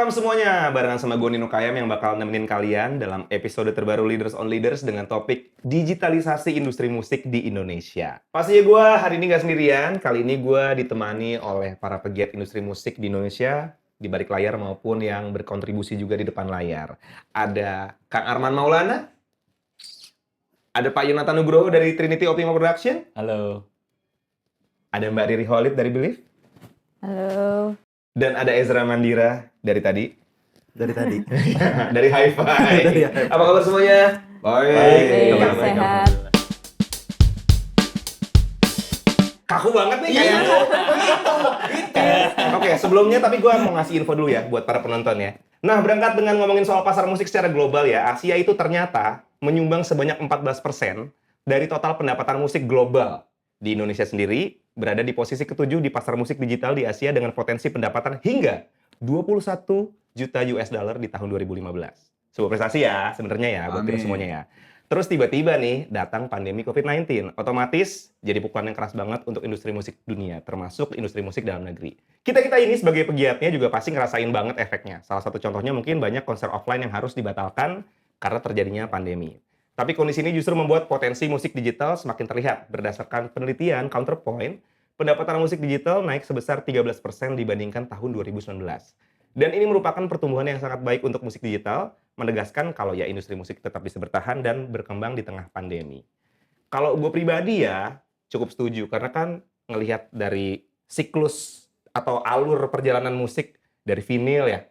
Salam semuanya, barengan sama gue Nino Kayam yang bakal nemenin kalian dalam episode terbaru Leaders on Leaders dengan topik digitalisasi industri musik di Indonesia. Pastinya gue hari ini gak sendirian, kali ini gue ditemani oleh para pegiat industri musik di Indonesia, di balik layar maupun yang berkontribusi juga di depan layar. Ada Kang Arman Maulana, ada Pak Yonatan Nugroho dari Trinity Optima Production, Halo. ada Mbak Riri Holid dari Belief, Halo. dan ada Ezra Mandira dari tadi. Dari tadi. Dari Hi-Fi. Dari Hi-Fi. Apa kabar semuanya? Baik. Baik, sehat. Kaku banget nih kayaknya. Gitu. Oke, sebelumnya tapi gue mau ngasih info dulu ya buat para penonton ya. Nah, berangkat dengan ngomongin soal pasar musik secara global ya, Asia itu ternyata menyumbang sebanyak 14% dari total pendapatan musik global. Di Indonesia sendiri berada di posisi ke-7 di pasar musik digital di Asia dengan potensi pendapatan hingga 21 juta US dollar di tahun 2015. Sebuah prestasi ya sebenarnya ya buat kita semuanya ya. Terus tiba-tiba nih datang pandemi COVID-19. Otomatis jadi pukulan yang keras banget untuk industri musik dunia, termasuk industri musik dalam negeri. Kita-kita ini sebagai pegiatnya juga pasti ngerasain banget efeknya. Salah satu contohnya mungkin banyak konser offline yang harus dibatalkan karena terjadinya pandemi. Tapi kondisi ini justru membuat potensi musik digital semakin terlihat. Berdasarkan penelitian Counterpoint, pendapatan musik digital naik sebesar 13% dibandingkan tahun 2019. Dan ini merupakan pertumbuhan yang sangat baik untuk musik digital, menegaskan kalau ya industri musik tetap bisa bertahan dan berkembang di tengah pandemi. Kalau gue pribadi ya cukup setuju, karena kan ngelihat dari siklus atau alur perjalanan musik dari vinil ya,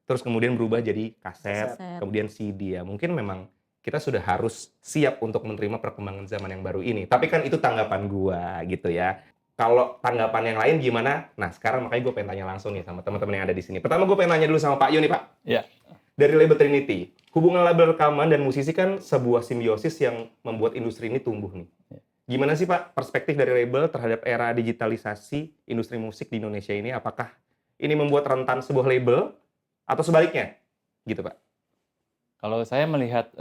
terus kemudian berubah jadi kaset, kemudian CD ya. Mungkin memang kita sudah harus siap untuk menerima perkembangan zaman yang baru ini. Tapi kan itu tanggapan gua gitu ya. Kalau tanggapan yang lain gimana? Nah, sekarang makanya gue pengen tanya langsung nih sama teman-teman yang ada di sini. Pertama gue pengen nanya dulu sama Pak Yoni, Pak. Ya. Dari label Trinity. Hubungan label rekaman dan musisi kan sebuah simbiosis yang membuat industri ini tumbuh nih. Gimana sih Pak perspektif dari label terhadap era digitalisasi industri musik di Indonesia ini? Apakah ini membuat rentan sebuah label atau sebaliknya? Gitu, Pak. Kalau saya melihat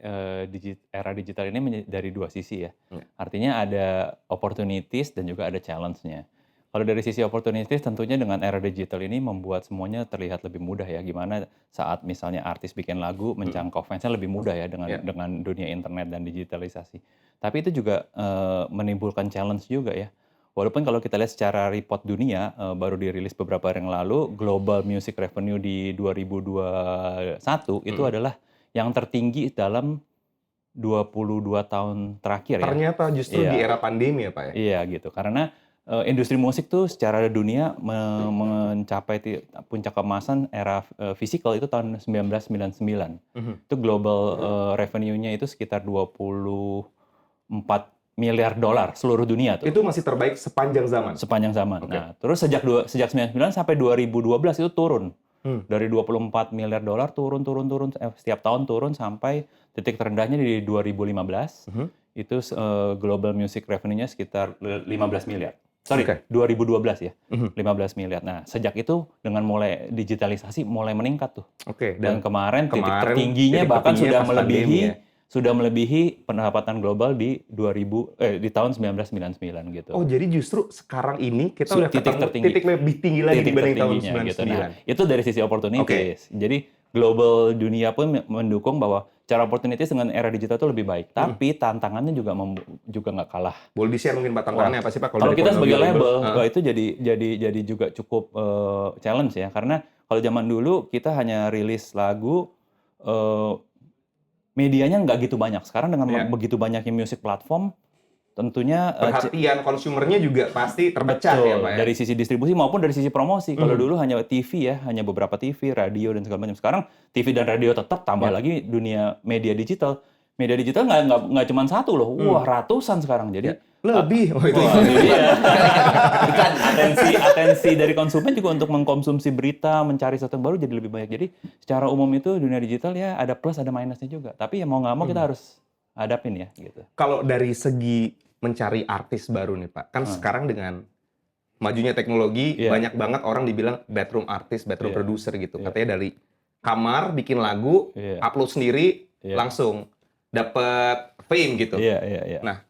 era digital ini dari dua sisi ya. Artinya ada opportunities dan juga ada challenge-nya. Kalau dari sisi opportunities tentunya dengan era digital ini membuat semuanya terlihat lebih mudah ya. Gimana saat misalnya artis bikin lagu menjangkau fansnya lebih mudah ya dengan dunia internet dan digitalisasi. Tapi itu juga menimbulkan challenge juga ya. Walaupun kalau kita lihat secara report dunia, baru dirilis beberapa hari yang lalu, global music revenue di 2021 itu adalah yang tertinggi dalam 22 tahun terakhir ya. Ternyata justru di era pandemi ya Pak ya? Iya gitu, karena industri musik tuh secara dunia mencapai puncak keemasan era physical itu tahun 1999. Itu global revenue-nya itu sekitar 24 miliar dolar seluruh dunia tuh. Itu masih terbaik sepanjang zaman? Sepanjang zaman. Okay. Nah, terus sejak 99 sampai 2012 itu turun. Dari 24 miliar dolar turun setiap tahun turun sampai titik terendahnya di 2015. Itu global music revenue-nya sekitar 15 miliar. Sorry, 2012 ya. 15 miliar. Nah, sejak itu dengan mulai digitalisasi mulai meningkat tuh. Oke. Dan kemarin titik tertingginya bahkan sudah melebihi pendapatan global di tahun 1999 gitu. Oh, jadi justru sekarang ini kita udah titik lebih tinggi lagi dibanding tahun 1999. Gitu. Nah, itu dari sisi opportunities. Jadi global dunia pun mendukung bahwa cara opportunities dengan era digital itu lebih baik. Tapi tantangannya juga nggak kalah. Boleh di-share mungkin Pak tantangannya apa sih Pak? Kalau kita sebagai label, itu jadi juga cukup challenge ya. Karena kalau zaman dulu kita hanya rilis lagu, medianya nggak gitu banyak. Sekarang dengan begitu banyaknya music platform, tentunya perhatian konsumernya juga pasti terpecah ya Pak ya? Dari sisi distribusi maupun dari sisi promosi. Kalau dulu hanya TV ya, hanya beberapa TV, radio dan segala macam. Sekarang TV dan radio tetap, tambah lagi dunia media digital. Media digital nggak cuma satu loh, ratusan sekarang. Jadi lebih. Kan atensi dari konsumen juga untuk mengkonsumsi berita, mencari sesuatu yang baru jadi lebih banyak. Jadi secara umum itu dunia digital ya ada plus ada minusnya juga. Tapi ya mau nggak mau kita harus hadapin ya gitu. Kalau dari segi mencari artis baru nih Pak, kan sekarang dengan majunya teknologi banyak banget orang dibilang bedroom artist, bedroom producer gitu. Katanya dari kamar bikin lagu, upload sendiri, langsung dapat fame gitu. Nah,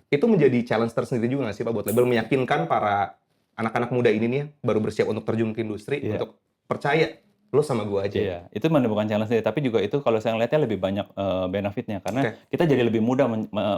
itu menjadi challenge tersendiri juga nggak sih Pak buat label meyakinkan para anak-anak muda ini nih baru bersiap untuk terjun ke industri untuk percaya lo sama gue aja. Iya, itu bukan challenge sih, tapi juga itu kalau saya ngeliatnya lebih banyak benefitnya karena kita jadi lebih mudah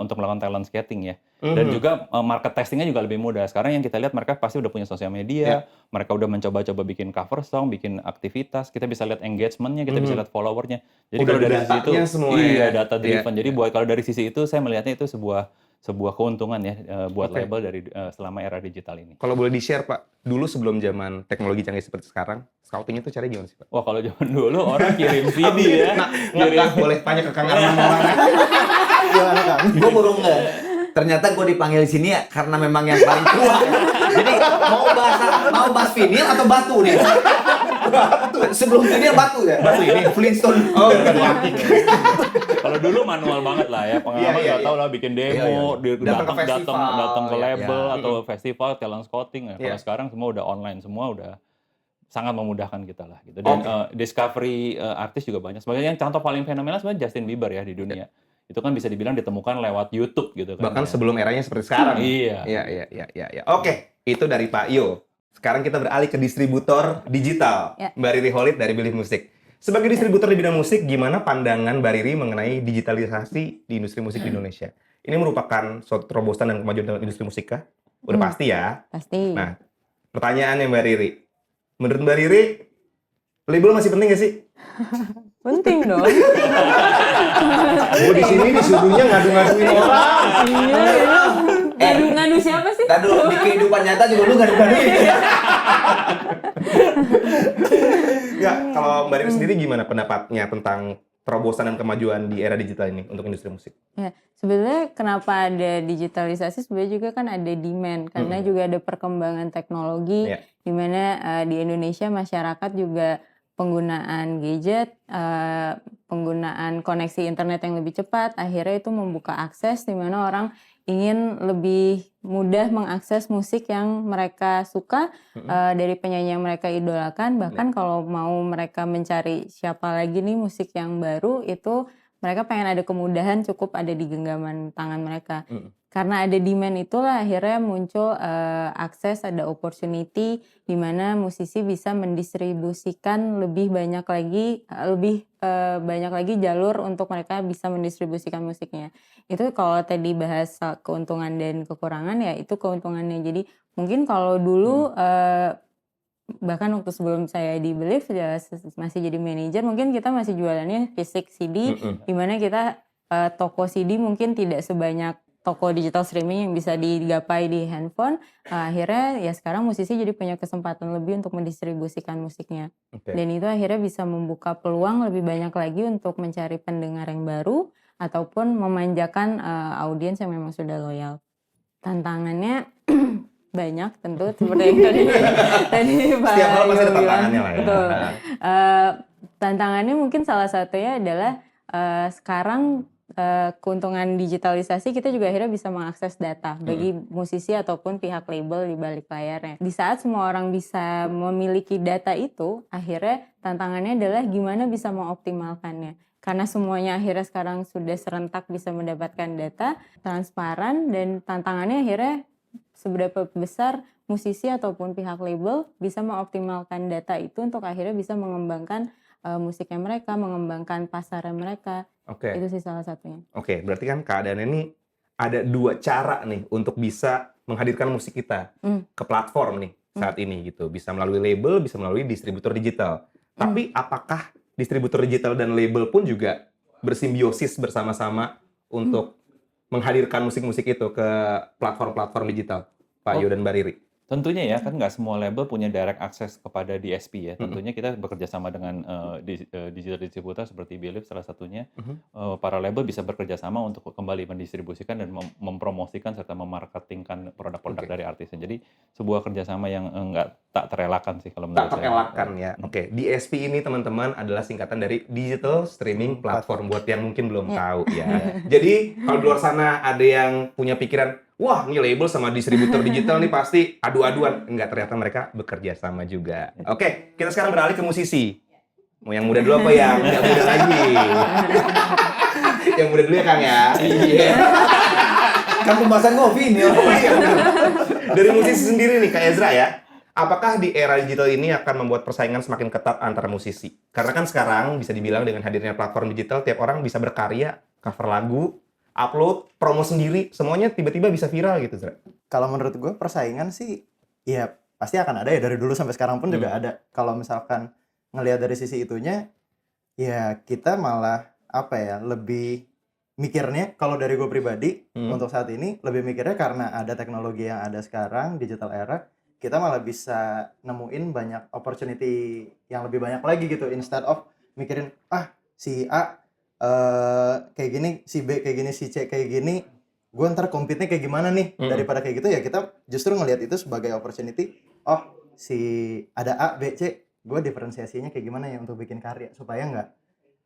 untuk melakukan talent scouting ya. Dan juga market testingnya juga lebih mudah. Sekarang yang kita lihat mereka pasti udah punya sosial media, mereka udah mencoba-coba bikin cover song, bikin aktivitas, kita bisa lihat engagement-nya, kita bisa lihat followernya. Jadi Udah kalau dari sisi itu, datanya semua iya ya. data driven. Jadi buat kalau dari sisi itu saya melihatnya itu sebuah keuntungan ya buat label dari selama era digital ini. Kalau boleh di-share Pak, dulu sebelum zaman teknologi canggih seperti sekarang, scoutingnya tuh caranya gimana sih Pak? Wah kalau zaman dulu orang kirim CD ya. Nggak, boleh tanya ke Kang Arman orang. Gimana Kang? Gue baru nggak. Ternyata gue dipanggil sini ya karena memang yang paling tua. Jadi mau bahas vinil atau batu nih? Sebelum vinil batu ya? Batu ini Flintstone. Oh, bukan Kalau dulu manual banget lah ya, pengalaman Iya, nggak tahu lah bikin demo, Datang ke festival. datang ke Iya, label iya. atau festival, talent scouting. Ya. Kalau Iya. sekarang semua udah online, semua udah sangat memudahkan kita lah gitu. Dan discovery artis juga banyak. Sebenarnya yang contoh paling fenomenal sebenarnya Justin Bieber ya di dunia. Itu kan bisa dibilang ditemukan lewat YouTube gitu kan. Bahkan ya. sebelum eranya seperti sekarang. Iya. Iya. Oke, itu dari Pak Yo. Sekarang kita beralih ke distributor digital. Ya. Mbak Riri Holid dari Believe Music. Sebagai distributor di bidang musik, gimana pandangan Mbak Riri mengenai digitalisasi di industri musik di Indonesia? Ini merupakan suatu terobosan dan kemajuan dalam industri musik kah? Udah pasti ya. Pasti. Nah, pertanyaannya Mbak Riri. Menurut Mbak Riri, label masih penting nggak sih? Penting dong. Gue di sini disuruhnya ngadu-ngaduin orang. Iya. Ngadu siapa sih? Tadi dulu di kehidupan nyata juga lu ngadu-ngaduin. Nggak, kalau Mbak Riri sendiri gimana pendapatnya tentang terobosan dan kemajuan di era digital ini untuk industri musik? Ya, sebenarnya kenapa ada digitalisasi sebenarnya juga kan ada demand karena juga ada perkembangan teknologi Iya. di mana di Indonesia masyarakat juga penggunaan gadget, penggunaan koneksi internet yang lebih cepat, akhirnya itu membuka akses di mana orang ingin lebih mudah mengakses musik yang mereka suka dari penyanyi yang mereka idolakan. Bahkan kalau mau mereka mencari siapa lagi nih musik yang baru, itu mereka pengen ada kemudahan cukup ada di genggaman tangan mereka. Karena ada demand itulah akhirnya muncul akses, ada opportunity di mana musisi bisa mendistribusikan lebih banyak lagi jalur untuk mereka bisa mendistribusikan musiknya. Itu kalau tadi bahas keuntungan dan kekurangan ya itu keuntungannya. Jadi mungkin kalau dulu bahkan waktu sebelum saya di Believe ya masih jadi manajer mungkin kita masih jualannya fisik CD di mana kita toko CD mungkin tidak sebanyak toko digital streaming yang bisa digapai di handphone. Akhirnya ya sekarang musisi jadi punya kesempatan lebih untuk mendistribusikan musiknya. Dan itu akhirnya bisa membuka peluang lebih banyak lagi untuk mencari pendengar yang baru ataupun memanjakan audiens yang memang sudah loyal. Tantangannya banyak tentu seperti yang tadi Pak Setiap hal pasti ada Yo bilang. tantangannya lah ya. Betul. Tantangannya mungkin salah satunya adalah sekarang keuntungan digitalisasi kita juga akhirnya bisa mengakses data bagi musisi ataupun pihak label di balik layarnya. Di saat semua orang bisa memiliki data itu, akhirnya tantangannya adalah gimana bisa mengoptimalkannya. Karena semuanya akhirnya sekarang sudah serentak bisa mendapatkan data, transparan, dan tantangannya akhirnya seberapa besar musisi ataupun pihak label bisa mengoptimalkan data itu untuk akhirnya bisa mengembangkan musiknya mereka, mengembangkan pasarnya mereka. Itu sih salah satunya. Oke, berarti kan keadaannya ini ada dua cara nih untuk bisa menghadirkan musik kita ke platform nih saat ini gitu. Bisa melalui label, bisa melalui distributor digital. Tapi apakah distributor digital dan label pun juga bersimbiosis bersama-sama untuk menghadirkan musik-musik itu ke platform-platform digital, Pak Yo dan Mbak Riri? Tentunya ya, kan nggak semua label punya direct access kepada DSP ya. Tentunya kita bekerja sama dengan digital distributor seperti Believe salah satunya. Para label bisa bekerja sama untuk kembali mendistribusikan dan mempromosikan serta memarketingkan produk-produk dari artisnya. Jadi sebuah kerjasama yang tak terelakkan sih kalau menurut saya. Tak terelakkan ya. Oke, DSP ini teman-teman adalah singkatan dari Digital Streaming Platform buat yang mungkin belum tahu ya. Jadi kalau di luar sana ada yang punya pikiran, wah, ini label sama distributor digital nih pasti adu-aduan. Enggak, ternyata mereka bekerja sama juga. Oke, kita sekarang beralih ke musisi. Mau yang muda dulu apa yang nggak muda lagi? Yang muda dulu ya, Kang ya? Iya. Kan pembahasan ngopi nih. Dari musisi sendiri nih, Kak Ezra ya. apakah di era digital ini akan membuat persaingan semakin ketat antara musisi? Karena kan sekarang bisa dibilang dengan hadirnya platform digital, tiap orang bisa berkarya, cover lagu, upload, promo sendiri, semuanya tiba-tiba bisa viral gitu, Zra. Kalau menurut gue persaingan sih ya pasti akan ada ya, dari dulu sampai sekarang pun juga ada. Kalau misalkan ngelihat dari sisi itunya, ya kita malah apa ya, lebih mikirnya, kalau dari gue pribadi untuk saat ini lebih mikirnya karena ada teknologi yang ada sekarang, digital era, kita malah bisa nemuin banyak opportunity yang lebih banyak lagi gitu, instead of mikirin si A kayak gini, si B kayak gini, si C kayak gini, gue ntar compete-nya kayak gimana nih. Daripada kayak gitu ya kita justru ngelihat itu sebagai opportunity. Oh, si ada A, B, C, gue diferensiasinya kayak gimana ya untuk bikin karya supaya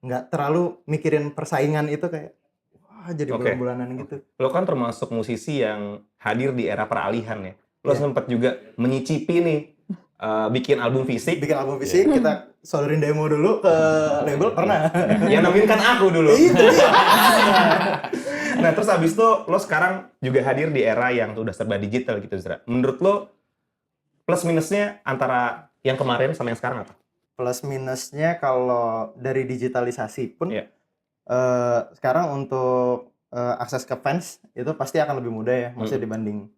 nggak terlalu mikirin persaingan itu kayak wah jadi bulan-bulanan gitu. Lo kan termasuk musisi yang hadir di era peralihan ya. Lo sempat juga menyicipi nih bikin album fisik. Bikin album fisik, kita sodorin demo dulu ke label, pernah. Yang nemuin kan aku dulu. Itu dia. Nah, terus habis itu lo sekarang juga hadir di era yang udah serba digital gitu, Zra. Menurut lo plus minusnya antara yang kemarin sama yang sekarang apa? Plus minusnya kalau dari digitalisasi pun sekarang untuk akses ke fans itu pasti akan lebih mudah ya, maksudnya dibanding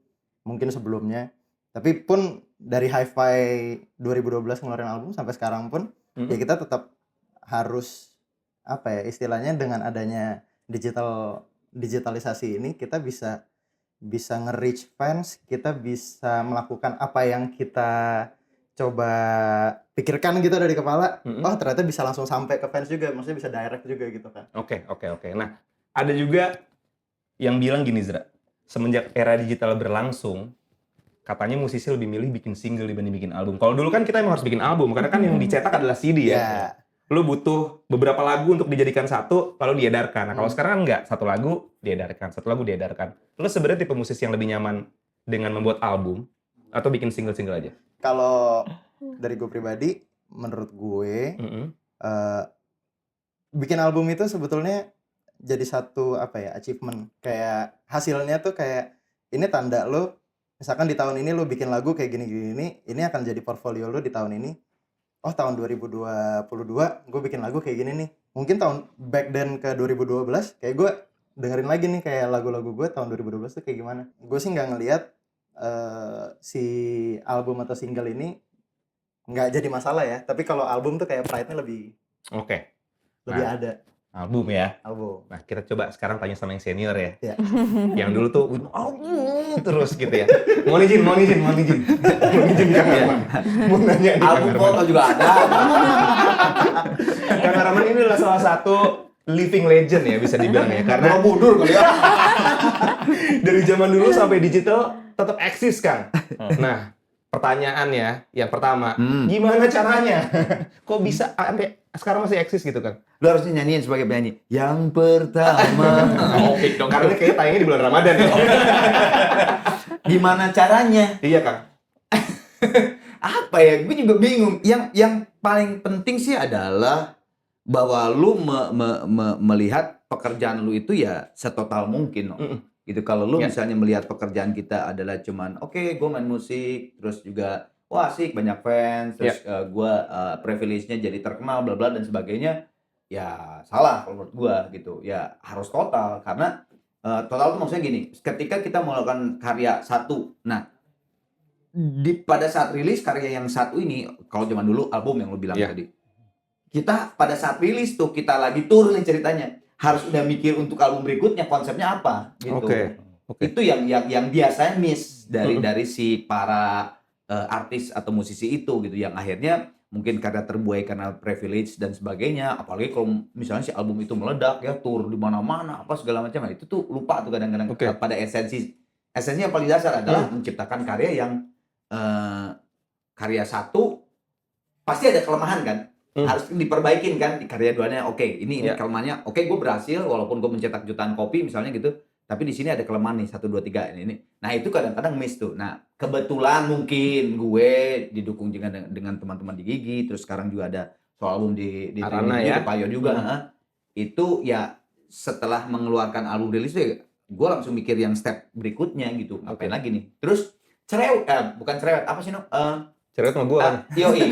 mungkin sebelumnya. Tapi pun dari Hi-Fi 2012 ngeluarin album sampai sekarang pun ya kita tetap harus apa ya istilahnya, dengan adanya digitalisasi ini kita bisa nge-reach fans, kita bisa melakukan apa yang kita coba pikirkan gitu dari kepala. Oh ternyata bisa langsung sampai ke fans juga, maksudnya bisa direct juga gitu kan. Oke. Nah, ada juga yang bilang gini, Zra. Semenjak era digital berlangsung, katanya musisi lebih milih bikin single dibanding bikin album. Kalau dulu kan kita emang harus bikin album, karena kan yang dicetak adalah CD ya. Lu butuh beberapa lagu untuk dijadikan satu, lalu diedarkan. Nah, kalau sekarang kan enggak, satu lagu diedarkan, satu lagu diedarkan. Lu sebenarnya tipe musisi yang lebih nyaman dengan membuat album atau bikin single-single aja? Kalau dari gue pribadi, menurut gue bikin album itu sebetulnya jadi satu apa ya, achievement. Kayak hasilnya tuh kayak ini tanda lo, misalkan di tahun ini lo bikin lagu kayak gini-gini, ini akan jadi portfolio lo di tahun ini. Oh tahun 2022 gue bikin lagu kayak gini nih. Mungkin tahun back then ke 2012 kayak gue dengerin lagi nih kayak lagu-lagu gue tahun 2012 tuh kayak gimana. Gue sih nggak ngelihat si album atau single ini nggak jadi masalah ya. Tapi kalau album tuh kayak pride-nya lebih lebih ada. Album ya. Album. Nah, kita coba sekarang tanya sama yang senior ya. Ya. Yang dulu tuh terus gitu ya. Mohon izin. Mohon izin Kang Arman. Mau nanya nih, Album Kang foto Arman. juga ada. Kang Arman ini adalah salah satu living legend ya bisa dibilang ya. Karena Mundur kali ya. dari zaman dulu sampai digital tetap eksis, Kang. Nah, pertanyaannya yang pertama, gimana caranya? Kok bisa sampai sekarang masih eksis gitu, Kang? Lu harusnya nyanyiin sebagai penyanyi. Yang pertama. Oke dong, karena ini kayaknya tayangnya di bulan Ramadan ya. Gimana caranya? Iya, Kang. Apa ya? Gue juga bingung. Yang paling penting sih adalah bahwa lu melihat pekerjaan lu itu ya setotal mungkin. Gitu. Kalau lu misalnya melihat pekerjaan kita adalah cuman oke, gue main musik, terus juga wah asik banyak fans, terus gue privilege-nya jadi terkenal bla bla dan sebagainya, ya salah kalau menurut gue gitu. Ya harus total, karena total tuh maksudnya gini, ketika kita melakukan karya satu, nah pada saat rilis karya yang satu ini, kalau zaman dulu album yang lu bilang tadi, kita pada saat rilis tuh kita lagi tour nih ceritanya, harus udah mikir untuk album berikutnya konsepnya apa gitu. Itu yang biasanya miss dari si para artis atau musisi itu gitu, yang akhirnya mungkin karena terbuai karena privilege dan sebagainya. Apalagi kalau misalnya si album itu meledak ya, tour di mana-mana apa segala macam, itu tuh lupa tuh kadang-kadang pada esensi yang paling dasar adalah menciptakan karya yang karya satu pasti ada kelemahan kan. Harus diperbaikin kan di karya duanya. Oke, ini kelemahannya. Oke, gue berhasil walaupun gue mencetak jutaan kopi misalnya gitu. Tapi di sini ada kelemahan nih 1 2 3 ini. Nah, itu kadang-kadang miss tuh. Nah, kebetulan mungkin gue didukung dengan teman-teman di Gigi, terus sekarang juga ada soal album di Arana ya. Payo juga. Itu ya setelah mengeluarkan album rilis tuh gue langsung mikir yang step berikutnya gitu. Ngapain lagi nih? Terus bukan cerewet, apa sih, Cerewet sama gue kan. Yoi.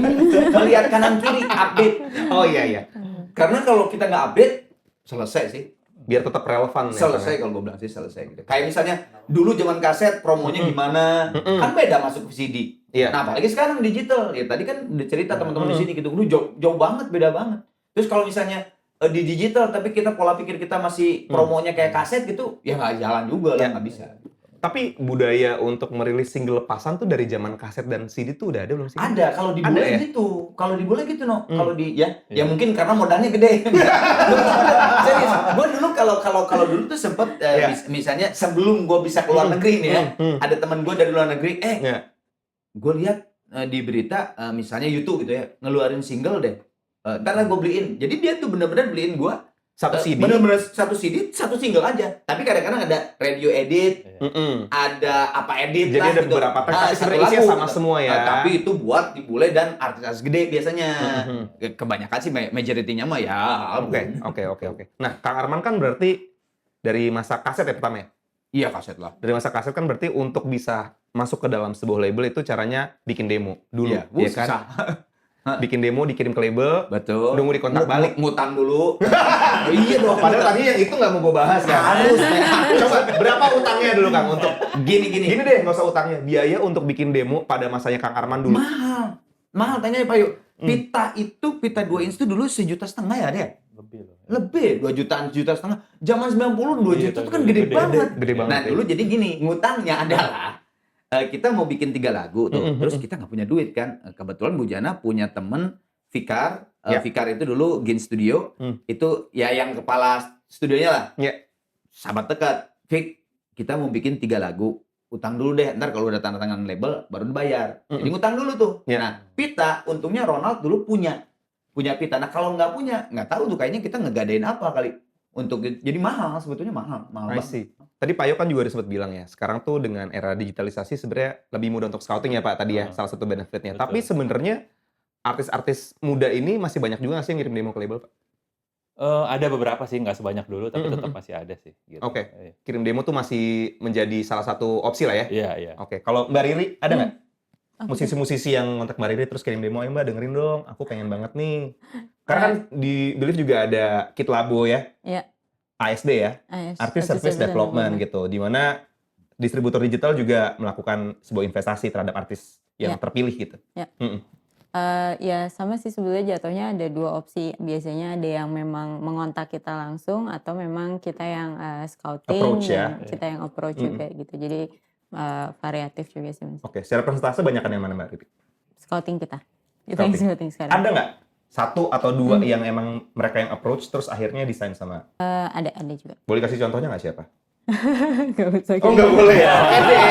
Melihat kanan kiri update. Oh iya. Karena kalau kita nggak update, selesai sih. Biar tetap relevan. ya, Selesai kalau gue bilang sih selesai gitu. Kayak misalnya dulu zaman kaset promonya gimana, kan beda masuk ke CD. Iya. Nah apalagi sekarang digital. Ya tadi kan udah cerita teman-teman di sini gitu. Dulu jauh banget, beda banget. Terus kalau misalnya di digital tapi kita pola pikir kita masih promonya kayak kaset gitu, ya nggak jalan juga lah, Ya. nggak bisa. Tapi budaya untuk merilis single lepasan tuh dari zaman kaset dan CD tuh udah ada belum sih? Ada kalau di Ada bule ya? gitu. Kalau di bule gitu no. Kalau di ya Iya. mungkin karena modalnya gede. Serius. Gue dulu kalau dulu tuh sempet Iya. misalnya sebelum gue bisa keluar negeri nih ya, ada teman gue dari luar negeri, Iya. gue lihat di berita misalnya YouTube gitu ya, ngeluarin single deh. Ntar gue beliin. Jadi dia tuh bener-bener beliin gue Satu CD. bener-bener satu CD, satu single aja. Tapi kadang-kadang ada radio edit, ada apa edit Jadi lah ada gitu. beberapa track, tapi Satu sebenarnya isinya lagu sama gitu. semua ya. Tapi itu buat di bule dan artis-artis gede biasanya. Kebanyakan sih majority-nya mah ya album. Oke. Nah, Kang Arman kan berarti dari masa kaset ya pertama ya? Iya kaset lah. Dari masa kaset kan berarti untuk bisa masuk ke dalam sebuah label itu caranya bikin demo dulu, Iya, ya kan? susah. Bikin demo, dikirim ke label, Betul. nunggu dikontak balik. Ngutang dulu. Iya dong. Padahal tadi yang itu nggak mau gue bahas kan? harus. Coba, berapa utangnya dulu Kang untuk Gini. Gini deh, nggak usah utangnya. Biaya untuk bikin demo pada masanya Kang Arman dulu. Mahal tanya Pak Yuk. Pita 2 inch itu dulu 1,5 juta ya deh. Lebih loh. Lebih 2 jutaan, 1,5 juta. Zaman 90 2 Iya, juta itu gede, kan gede gede, banget. Gede banget. Nah ya. dulu jadi gini, ngutangnya adalah kita mau bikin 3 lagu tuh, terus kita nggak punya duit kan. Kebetulan Bu Jana punya temen Fikar, Ya. Fikar itu dulu Gin Studio, itu ya yang kepala studionya lah. Ya. Sahabat dekat, Fik, kita mau bikin 3 lagu, utang dulu deh, ntar kalau udah tanda tangan label baru dibayar. Jadi ngutang dulu tuh. Ya. Nah, Pita, untungnya Ronald dulu punya Pita. Nah kalau nggak punya, nggak tahu tuh kayaknya kita ngegadain apa kali. Jadi mahal, sebetulnya mahal I banget. see. Tadi Pak Yo kan juga udah sempat bilang ya, sekarang tuh dengan era digitalisasi sebenarnya lebih mudah untuk scouting ya Pak tadi ya, salah satu benefitnya. Betul. Tapi sebenarnya artis-artis muda ini masih banyak juga nggak sih yang ngirim demo ke label Pak? Ada beberapa sih, nggak sebanyak dulu, tapi tetap masih ada sih. Gitu. Oke. Iya. Kirim demo tuh masih menjadi salah satu opsi lah ya? Iya. Oke, kalau Mbak Riri ada nggak musisi-musisi yang ngontak Mbak Riri terus kirim demo, ya Mbak dengerin dong, aku pengen banget nih. Karena kan di Believe juga ada Kit Labo ya, Iya. ASD ya, Artist Service Development gitu, di mana distributor digital juga melakukan sebuah investasi terhadap artis yang Ya. terpilih gitu. Ya sama sih sebetulnya jatuhnya ada 2 opsi. Biasanya ada yang memang mengontak kita langsung atau memang kita yang scouting Approach ya. dan kita yang approach juga gitu. Jadi variatif juga sih Mas. Oke, secara persentase banyakan yang mana Mbak Riri? Scouting kita. Kita yang scouting sekarang. Ada nggak satu atau dua yang emang mereka yang approach terus akhirnya desain sama? Ada juga. Boleh kasih contohnya nggak siapa? Gak usah Oh nggak boleh ya? Oke deh.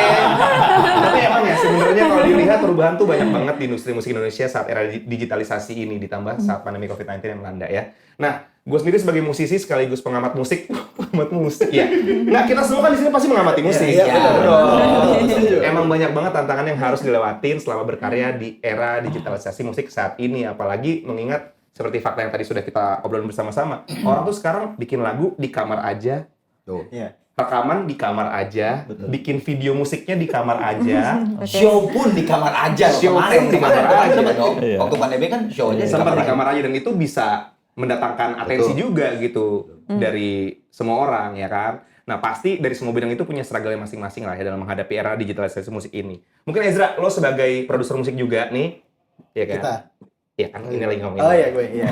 Tapi emang ya sebenarnya kalau dilihat perubahan tuh banyak banget di industri musik Indonesia saat era digitalisasi ini ditambah saat pandemi COVID-19 yang melanda ya. Nah, gue sendiri sebagai musisi sekaligus pengamat musik, pengamat musik ya. Nah, kita semua kan di sini pasti mengamati musik. Iya, Betul betul. dong. Emang banyak banget tantangan yang harus dilewatin selama berkarya di era digitalisasi musik saat ini, apalagi mengingat seperti fakta yang tadi sudah kita obrolin bersama-sama. Orang tuh sekarang bikin lagu di kamar aja, Tuh. Iya. rekaman di kamar aja, bikin video musiknya di kamar aja, Show pun di kamar aja. loh. Show Kemarin pun di kamar kemarin aja. coba dong. Iya. Waktu pandemi kan show aja di sempat di aja. kamar aja, dan itu bisa mendatangkan atensi Betul. juga gitu dari semua orang ya kan. Nah pasti dari semua bidang itu punya struggle masing-masing lah ya dalam menghadapi era digitalisasi musik ini. Mungkin Ezra, lo sebagai produser musik juga nih, ya kan? Kita. Iya kan, ini lagi ngomongin. Oh iya gue, iya.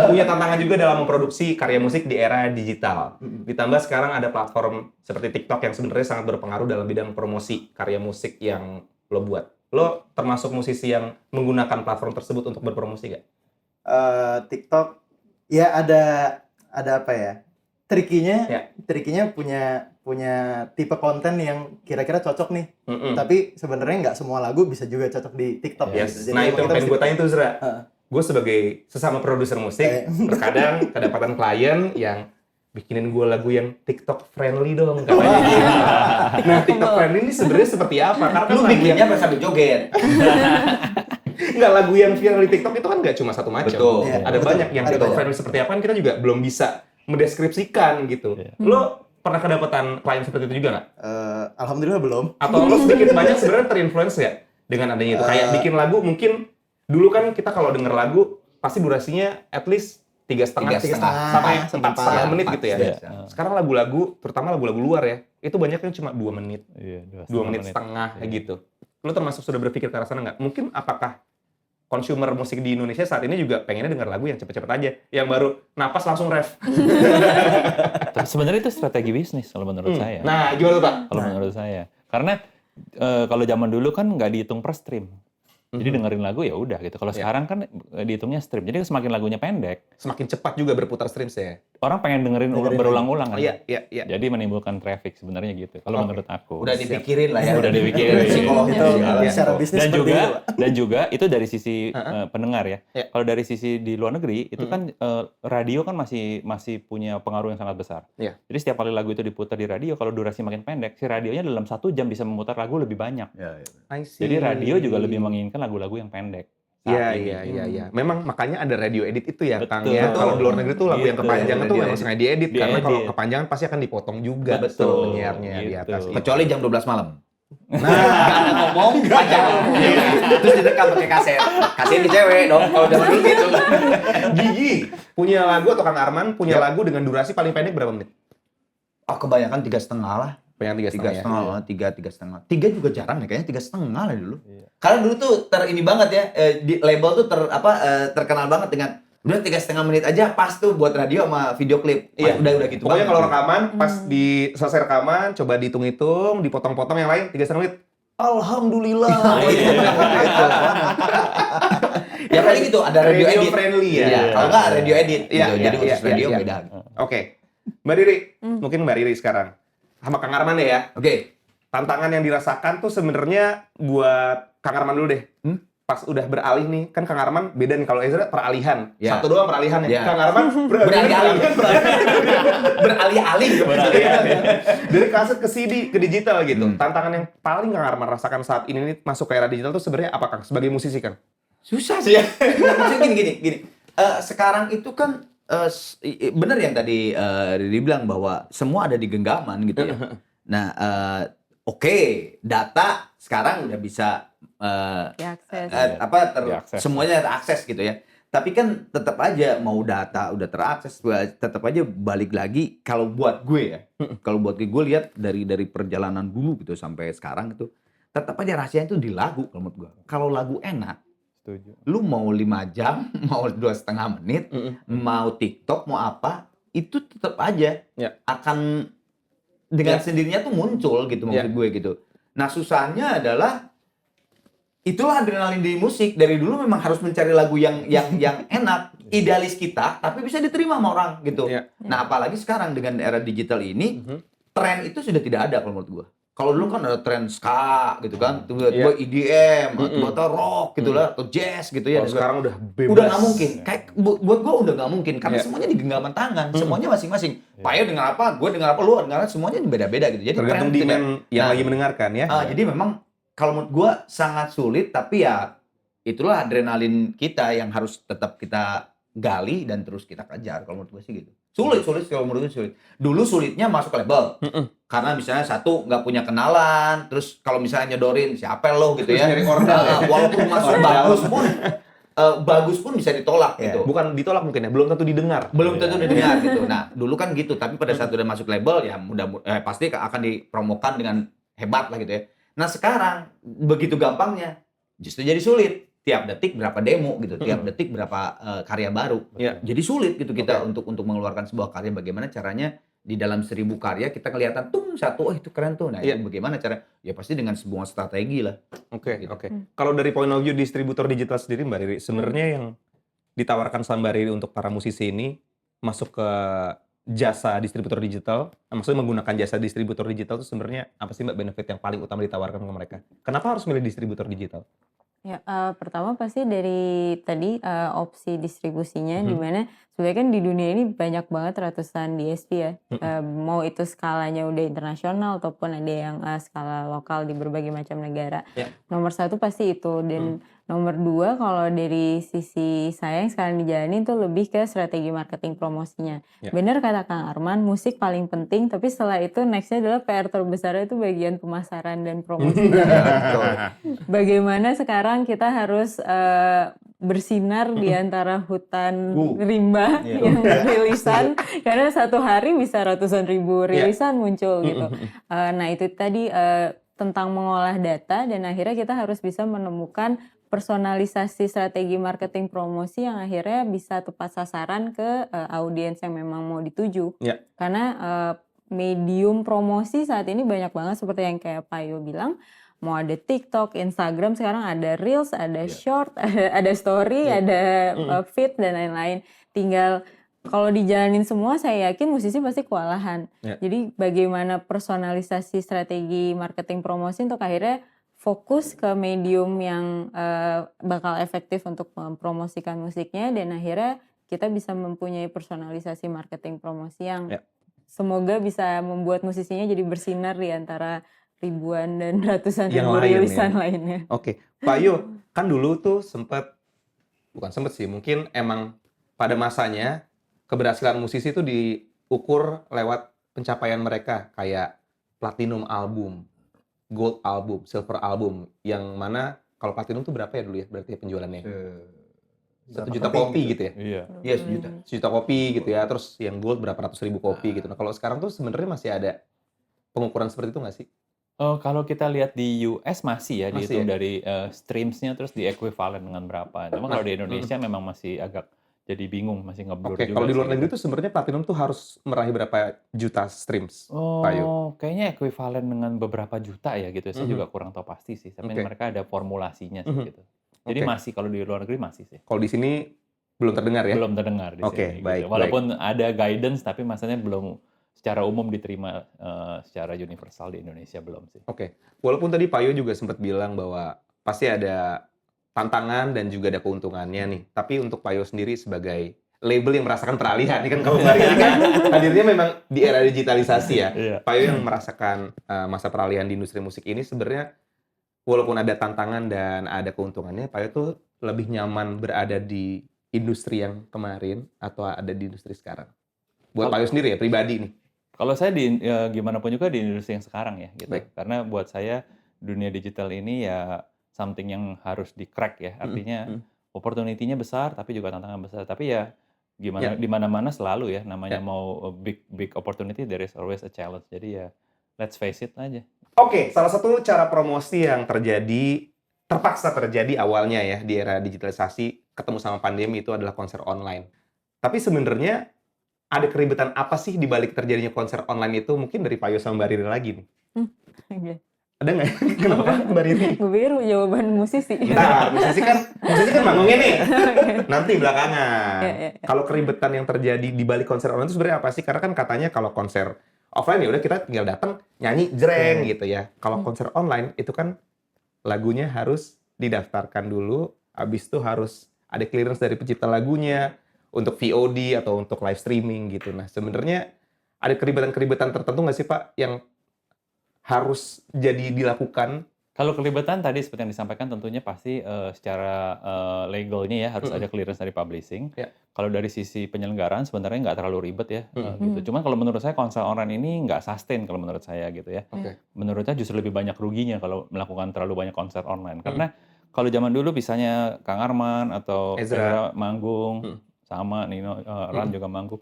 Punya tantangan juga dalam memproduksi karya musik di era digital. Ditambah sekarang ada platform seperti TikTok yang sebenarnya sangat berpengaruh dalam bidang promosi karya musik yang lo buat. Lo termasuk musisi yang menggunakan platform tersebut untuk berpromosi gak? TikTok, ya ada apa ya? Trikinya, Ya. trikinya punya tipe konten yang kira-kira cocok nih. Tapi sebenarnya nggak semua lagu bisa juga cocok di TikTok. Yes. gitu. Jadi Nah itu emang yang kita pengen gue tanya tuh Zra. Heeh. Gue sebagai sesama produser musik, terkadang kedapatan klien yang bikinin gue lagu yang TikTok friendly dong katanya gitu. Nah TikTok friendly ini sebenarnya seperti apa? Karena kan Lu lagu bikinnya yang sambil joget. nggak, lagu yang viral di TikTok itu kan nggak cuma satu macam. Betul. Iya, Ada betul. banyak yang Ada TikTok banyak. friendly seperti apa kan kita juga belum bisa mendeskripsikan gitu. Lo pernah kedapatan klien seperti itu juga nggak? Alhamdulillah belum. Atau lo sedikit banyak sebenarnya terinfluence nggak dengan adanya itu. Kayak bikin lagu mungkin dulu kan kita kalau denger lagu pasti durasinya at least 3,5 sampai 4,5 menit gitu ya. Sekarang lagu-lagu, terutama lagu-lagu luar ya, itu banyak yang cuma 2 menit, Iya, 2 menit setengah kayak gitu. Lu termasuk sudah berpikir ke arah sana nggak? Mungkin apakah consumer musik di Indonesia saat ini juga pengennya denger lagu yang cepet-cepet aja, yang baru napas langsung ref. Tapi sebenarnya itu strategi bisnis kalau menurut saya. Nah, gimana tuh Pak? Kalau menurut saya, karena kalau zaman dulu kan nggak dihitung per stream. Jadi dengerin lagu ya udah gitu. Kalau sekarang kan dihitungnya stream. Jadi semakin lagunya pendek, Semakin cepat juga berputar streams ya. orang pengen dengerin berulang-ulang kan. Iya. Jadi menimbulkan traffic sebenarnya gitu. Kalau menurut aku. Udah dipikirin lah ya. Udah dipikirin. Psikologisnya Itu segala. secara bisnis dan seperti juga itu. dan juga itu dari sisi pendengar ya. Iya. Kalau dari sisi di luar negeri itu kan radio kan masih punya pengaruh yang sangat besar. Iya. Jadi setiap kali lagu itu diputar di radio, kalau durasi makin pendek, si radionya dalam 1 jam bisa memutar lagu lebih banyak. I see. Jadi radio juga lebih menginginkan lagu-lagu yang pendek. Iya, saat ini. iya. Memang makanya ada radio edit itu ya, Kang Betul. ya. Kalau di luar negeri tuh lagu yang Gitu, kepanjangan tuh radio memang sengaja diedit karena kalau Diedit. kepanjangan pasti akan dipotong juga Betul, tuh penyiarnya di gitu. atas. Kecuali jam 12 malam. Nah, gak ada ngomong, panjang. Terus direkam pakai kaset. Kasihin di cewek dong, kalau zaman dulu gitu. Gigi punya lagu atau Kang Arman punya lagu dengan durasi paling pendek berapa menit? Oh, kebanyakan 3,5 lah. Pengen 3,5 ya. 3,5. 3 juga jarang ya, kayaknya 3,5 lah dulu. Karena dulu tuh ini banget ya, di label tuh terkenal banget dengan udah 3,5 menit aja pas tuh buat radio sama video klip. Iya. Udah gitu. Pokoknya banget. kalau rekaman pas di selesai rekaman coba dihitung-hitung, dipotong-potong yang lain 3,5 menit. Alhamdulillah. Gitu. Ya paling gitu, ada radio, Radio edit. friendly ya. Iya, kalau nggak radio edit. Iya, gitu. iya, Jadi khusus iya, radio iya. beda. Oke. Mbak Riri, mungkin Mbak Riri sekarang sama Kang Arman deh ya. Oke. Tantangan yang dirasakan tuh sebenarnya buat Kang Arman dulu deh. Pas udah beralih nih, kan Kang Arman beda nih kalau Ezra peralihan. Ya. Satu doang peralihan ya. Ya. Kang Arman Beralih-alih. Beralih-alih. Iya. Dari kaset ke CD ke digital gitu. Tantangan yang paling Kang Arman rasakan saat ini nih masuk ke era digital tuh sebenarnya apa Kang? Sebagai musisi Kang? Susah sih ya. Maksudnya gini. Sekarang itu kan benar yang tadi Riri bilang bahwa semua ada di genggaman gitu ya. Nah, oke, data sekarang udah bisa Diakses. Diakses. semuanya terakses gitu ya. Tapi kan tetap aja mau data udah terakses, tetap aja balik lagi kalau buat gue ya. Kalau buat gue lihat dari perjalanan dulu gitu sampai sekarang itu tetap aja rahasianya itu di lagu kalau menurut gue. Kalau lagu enak, Setuju. lu mau 5 jam, mau 2,5 menit, mau TikTok, mau apa, itu tetap aja Ya. akan dengan sendirinya tuh muncul gitu maksud gue gitu. Nah susahnya adalah itulah adrenalin di musik. Dari dulu memang harus mencari lagu yang enak, idealis kita, tapi bisa diterima sama orang gitu. Ya. Nah apalagi sekarang dengan era digital ini, tren itu sudah tidak ada kalau menurut gue. Kalau dulu kan ada tren ska gitu kan, tiba-tiba EDM, tiba-tiba rock gitu lah, atau jazz gitu ya. Kalau sekarang udah bebas. Udah nggak mungkin. Kayak buat gue udah nggak mungkin karena semuanya di genggaman tangan, semuanya masing-masing. Pak Yo dengar apa, gue dengar apa, lu dengar apa, semuanya beda-beda gitu. Jadi Tergantung tren demand tidak- yang Nah, lagi mendengarkan ya. jadi memang kalau menurut gue sangat sulit, tapi ya itulah adrenalin kita yang harus tetap kita gali dan terus kita kejar. Kalau menurut gue sih gitu. Sulit kalau menurut gue sulit. Dulu sulitnya masuk ke label. Karena misalnya satu nggak punya kenalan, terus kalau misalnya nyodorin siapa lo gitu ya. Nyari ordal ya. Walaupun masuk bagus pun bisa ditolak gitu. Bukan ditolak mungkin ya, belum tentu didengar. Belum tentu didengar gitu. Nah, dulu kan gitu, tapi pada saat udah masuk label ya pasti akan dipromokan dengan hebat lah gitu ya. Nah, sekarang begitu gampangnya justru jadi sulit. Tiap detik berapa demo gitu, tiap detik berapa karya baru. Iya. Jadi sulit gitu kita untuk mengeluarkan sebuah karya. Bagaimana caranya di dalam 1000 karya kita kelihatan satu, oh itu keren tuh. Nah, itu bagaimana cara? Ya pasti dengan sebuah strategi lah. Oke. Gitu. Kalau dari point of view distributor digital sendiri Mbak Riri, sebenarnya yang ditawarkan sama Mbak Riri untuk para musisi ini masuk ke jasa distributor digital, maksudnya menggunakan jasa distributor digital itu sebenarnya apa sih Mbak benefit yang paling utama ditawarkan ke mereka? Kenapa harus milih distributor digital? Ya, pertama pasti dari tadi opsi distribusinya di mana sebenarnya kan di dunia ini banyak banget ratusan DSP ya. Mau itu skalanya udah internasional ataupun ada yang skala lokal di berbagai macam negara. Ya. Nomor satu pasti itu dan Nomor 2 kalau dari sisi saya yang sekarang dijalanin tuh lebih ke strategi marketing promosinya. Ya. Bener kata Kang Arman, musik paling penting, tapi setelah itu next-nya adalah PR terbesarnya itu bagian pemasaran dan promosinya. Bagaimana sekarang kita harus bersinar di antara hutan rimba yang rilisan, karena satu hari bisa ratusan ribu rilisan muncul gitu. Nah itu tadi tentang mengolah data, dan akhirnya kita harus bisa menemukan personalisasi strategi marketing promosi yang akhirnya bisa tepat sasaran ke audiens yang memang mau dituju. Ya. Karena medium promosi saat ini banyak banget seperti yang kayak Payo bilang, mau ada TikTok, Instagram, sekarang ada Reels, ada Short, ada Story, ada Feed dan lain-lain. Tinggal kalau dijalanin semua, saya yakin musisi pasti kewalahan. Jadi bagaimana personalisasi strategi marketing promosi untuk akhirnya fokus ke medium yang bakal efektif untuk mempromosikan musiknya, dan akhirnya kita bisa mempunyai personalisasi marketing promosi yang semoga bisa membuat musisinya jadi bersinar di antara ribuan dan ratusan Yang ribu lain, rilisan ya. lainnya. Oke, Pak Yo, kan dulu tuh bukan sempet sih, mungkin emang pada masanya keberhasilan musisi itu diukur lewat pencapaian mereka, kayak platinum album, gold album, silver album, yang mana kalau platinum tuh berapa ya dulu ya berarti penjualannya? 1 juta kopi gitu ya? Iya. Iya, 1 juta. 1 juta kopi gitu ya, terus yang gold berapa ratus ribu kopi gitu. Nah kalau sekarang tuh sebenarnya masih ada pengukuran seperti itu nggak sih? Kalau kita lihat di US masih ya, Masih dihitung ya? dari streams-nya terus di equivalent dengan berapa. Cuma kalau di Indonesia memang masih agak jadi bingung, masih ngeblur Oke, juga kalau di sih luar negeri gitu. tuh sebenarnya platinum tuh harus meraih berapa juta streams, Pak Yo? Kayaknya ekuivalen dengan beberapa juta ya gitu. Saya juga kurang tahu pasti sih, tapi Oke. mereka ada formulasinya sih gitu. Jadi Oke. masih kalau di luar negeri masih sih. Kalau di sini belum terdengar ya? Belum terdengar di Oke, sini baik, gitu. Walaupun ada guidance, tapi maksudnya belum secara umum diterima secara universal di Indonesia, belum sih. Oke, walaupun tadi Pak Yo juga sempat bilang bahwa pasti ada tantangan dan juga ada keuntungannya nih. Tapi untuk Pak Yo sendiri sebagai label yang merasakan peralihan, ini kan kamu kemarin ini kan hadirnya memang di era digitalisasi ya. Iya. Pak Yo yang merasakan masa peralihan di industri musik ini sebenarnya walaupun ada tantangan dan ada keuntungannya, Pak Yo tuh lebih nyaman berada di industri yang kemarin atau ada di industri sekarang? Buat Pak Yo sendiri ya, pribadi nih. Kalau saya gimana pun juga di industri yang sekarang ya gitu. Baik. Karena buat saya dunia digital ini ya something yang harus di-crack ya. Artinya opportunity-nya besar tapi juga tantangan besar. Tapi ya gimana di mana-mana selalu ya namanya mau big opportunity, there is always a challenge. Jadi ya let's face it aja. Oke, salah satu cara promosi yang terpaksa terjadi awalnya ya di era digitalisasi ketemu sama pandemi itu adalah konser online. Tapi sebenarnya ada keribetan apa sih di balik terjadinya konser online itu? Mungkin dari Pak Yo sama Mbak Riri lagi nih. Oke. Ada nggak? Kenapa Mbak Riri? Gue pikir jawaban musisi. Nah, musisi kan manggungnya nih. Nanti belakangan. Ya. Kalau keribetan yang terjadi di balik konser online itu sebenarnya apa sih? Karena kan katanya kalau konser offline ya udah kita tinggal datang nyanyi jreng gitu ya. Kalau konser online itu kan lagunya harus didaftarkan dulu, habis itu harus ada clearance dari pencipta lagunya untuk VOD atau untuk live streaming gitu. Nah, sebenarnya ada keribetan-keribetan tertentu nggak sih Pak yang harus jadi dilakukan? Kalau kelibetan tadi seperti yang disampaikan tentunya pasti secara legalnya ya harus ada clearance dari publishing. Ya. Kalau dari sisi penyelenggaraan sebenarnya nggak terlalu ribet ya gitu. Cuman kalau menurut saya konser online ini nggak sustain kalau menurut saya gitu ya. Oke. Menurut saya justru lebih banyak ruginya kalau melakukan terlalu banyak konser online. Karena kalau zaman dulu misalnya Kang Arman atau Ezra. Ezra manggung sama Nino Ran juga manggung.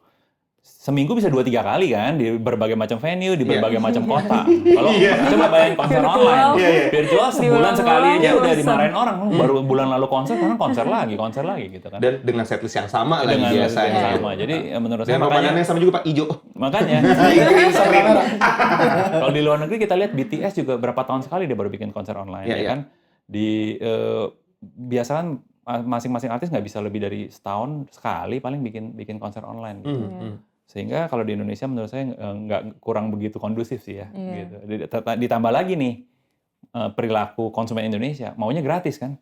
Seminggu bisa 2-3 kali kan di berbagai macam venue, di berbagai macam kota. Kalau coba bayangin konser online, virtual sebulan sekali aja udah dimarahin orang. Baru bulan lalu konser, sekarang konser lagi gitu kan. Dan dengan setlist yang sama lagi Dengan biasanya. yang sama. Jadi menurut saya Dan pemandangannya sama juga Pak, ijo. makanya Screen. kalau di luar negeri kita lihat BTS juga berapa tahun sekali dia baru bikin konser online Iya, ya kan. Di biasa kan masing-masing artis nggak bisa lebih dari setahun sekali paling bikin konser online gitu. Sehingga kalau di Indonesia menurut saya nggak kurang begitu kondusif sih ya. Gitu. Ditambah lagi nih perilaku konsumen Indonesia maunya gratis kan.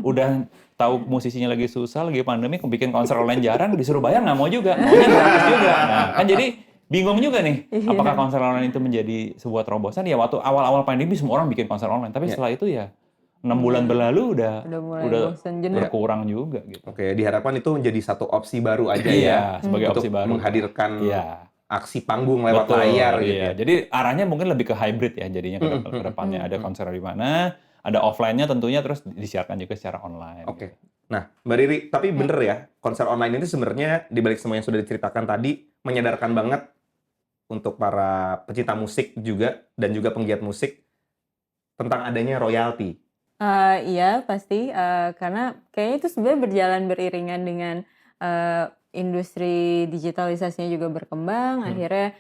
Udah tahu musisinya lagi susah, lagi pandemi, bikin konser online jarang, disuruh bayar nggak mau juga, maunya gratis juga. Nah, kan jadi bingung juga nih, apakah konser online itu menjadi sebuah terobosan? Ya waktu awal-awal pandemi semua orang bikin konser online, tapi setelah itu ya 6 bulan berlalu udah mulai udah bosen jenuh. berkurang juga gitu. Oke, diharapkan itu menjadi satu opsi baru aja Iya, ya. sebagai Untuk opsi baru. menghadirkan Iya. aksi panggung lewat Betul, layar gitu iya. ya. Jadi arahnya mungkin lebih ke hybrid ya jadinya ke depannya. Ada konser di mana, ada offline-nya tentunya, terus disiarkan juga secara online. Oke. Gitu. Nah, Mbak Riri, tapi bener ya, konser online ini sebenarnya dibalik semua yang sudah diceritakan tadi, menyadarkan banget untuk para pecinta musik juga, dan juga penggiat musik, tentang adanya royalti. Iya pasti, karena kayaknya itu sebenarnya berjalan beriringan dengan, industri digitalisasinya juga berkembang, akhirnya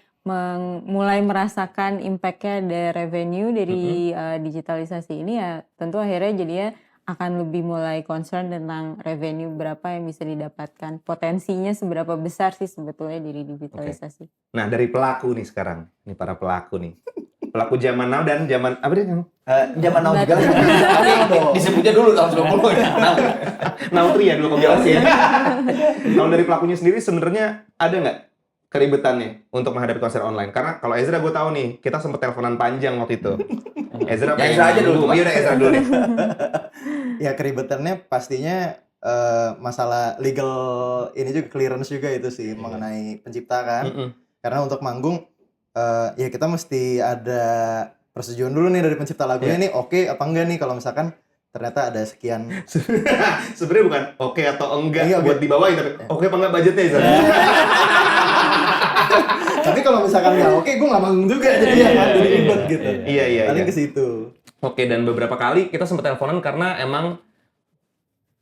mulai merasakan impact-nya ada revenue dari, digitalisasi ini ya tentu akhirnya jadinya akan lebih mulai concern tentang revenue berapa yang bisa didapatkan, potensinya seberapa besar sih sebetulnya dari digitalisasi. Nah, dari pelaku nih sekarang, nih para pelaku nih. Pelaku zaman now dan zaman, apa dia? Zaman now juga. Disebutnya dulu tahun 90 ya. Now 3 ya, dulu kombinasi ya. Kalau dari pelakunya sendiri sebenarnya ada nggak keribetannya untuk menghadapi konser online? Karena kalau Ezra gue tahu nih, kita sempat teleponan panjang waktu itu. Ezra Ya, Ezra aja dulu. Oh, yaudah Ezra dulu deh. Ya keribetannya pastinya masalah legal ini juga, clearance juga itu sih mengenai pencipta kan. Karena untuk manggung ya kita mesti ada persetujuan dulu nih dari pencipta lagunya nih, oke apa enggak nih kalau misalkan ternyata ada sekian. Sebenarnya bukan oke atau enggak Iya, buat dibawain, tapi oke apa enggak budgetnya Ezra? Tapi kalau misalkan nggak oke, gue nggak manggung juga jadi ya kan, jadi ribet gitu. Iya. Paling ke situ. Oke, dan beberapa kali kita sempat teleponan karena emang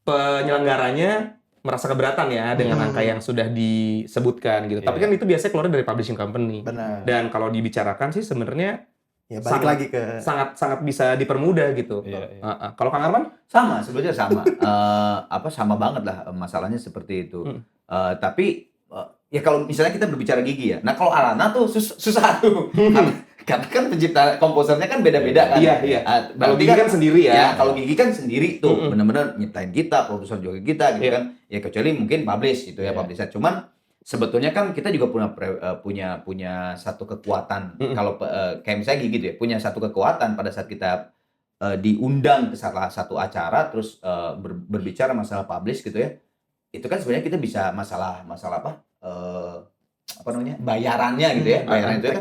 penyelenggaranya merasa keberatan ya dengan angka yang sudah disebutkan gitu. Tapi kan itu biasanya keluar dari publishing company. Benar. Dan kalau dibicarakan sih sebenarnya Ya balik lagi ke sangat bisa dipermudah gitu. Iya. Kalau Kang Arman? Sama, sebetulnya sama. Sama banget lah masalahnya seperti itu. Tapi ya kalau misalnya kita berbicara gigi ya. Nah, kalau Alana tuh susah tuh. Karena kan pencipta komposernya kan beda-beda kan. Iya. Kalau Berarti Gigi kan sendiri ya. Ya, kalau Gigi kan sendiri tuh, bener-bener nyiptain kita, produser juga kita gitu kan. Ya kecuali mungkin publish gitu ya, publisher. Cuman sebetulnya kan kita juga punya satu kekuatan. Kalau kayak misalnya Gigi gitu ya, punya satu kekuatan pada saat kita diundang ke salah satu acara terus berbicara masalah publish gitu ya. Itu kan sebenarnya kita bisa masalah apa namanya, bayarannya gitu ya, bayaran itu kan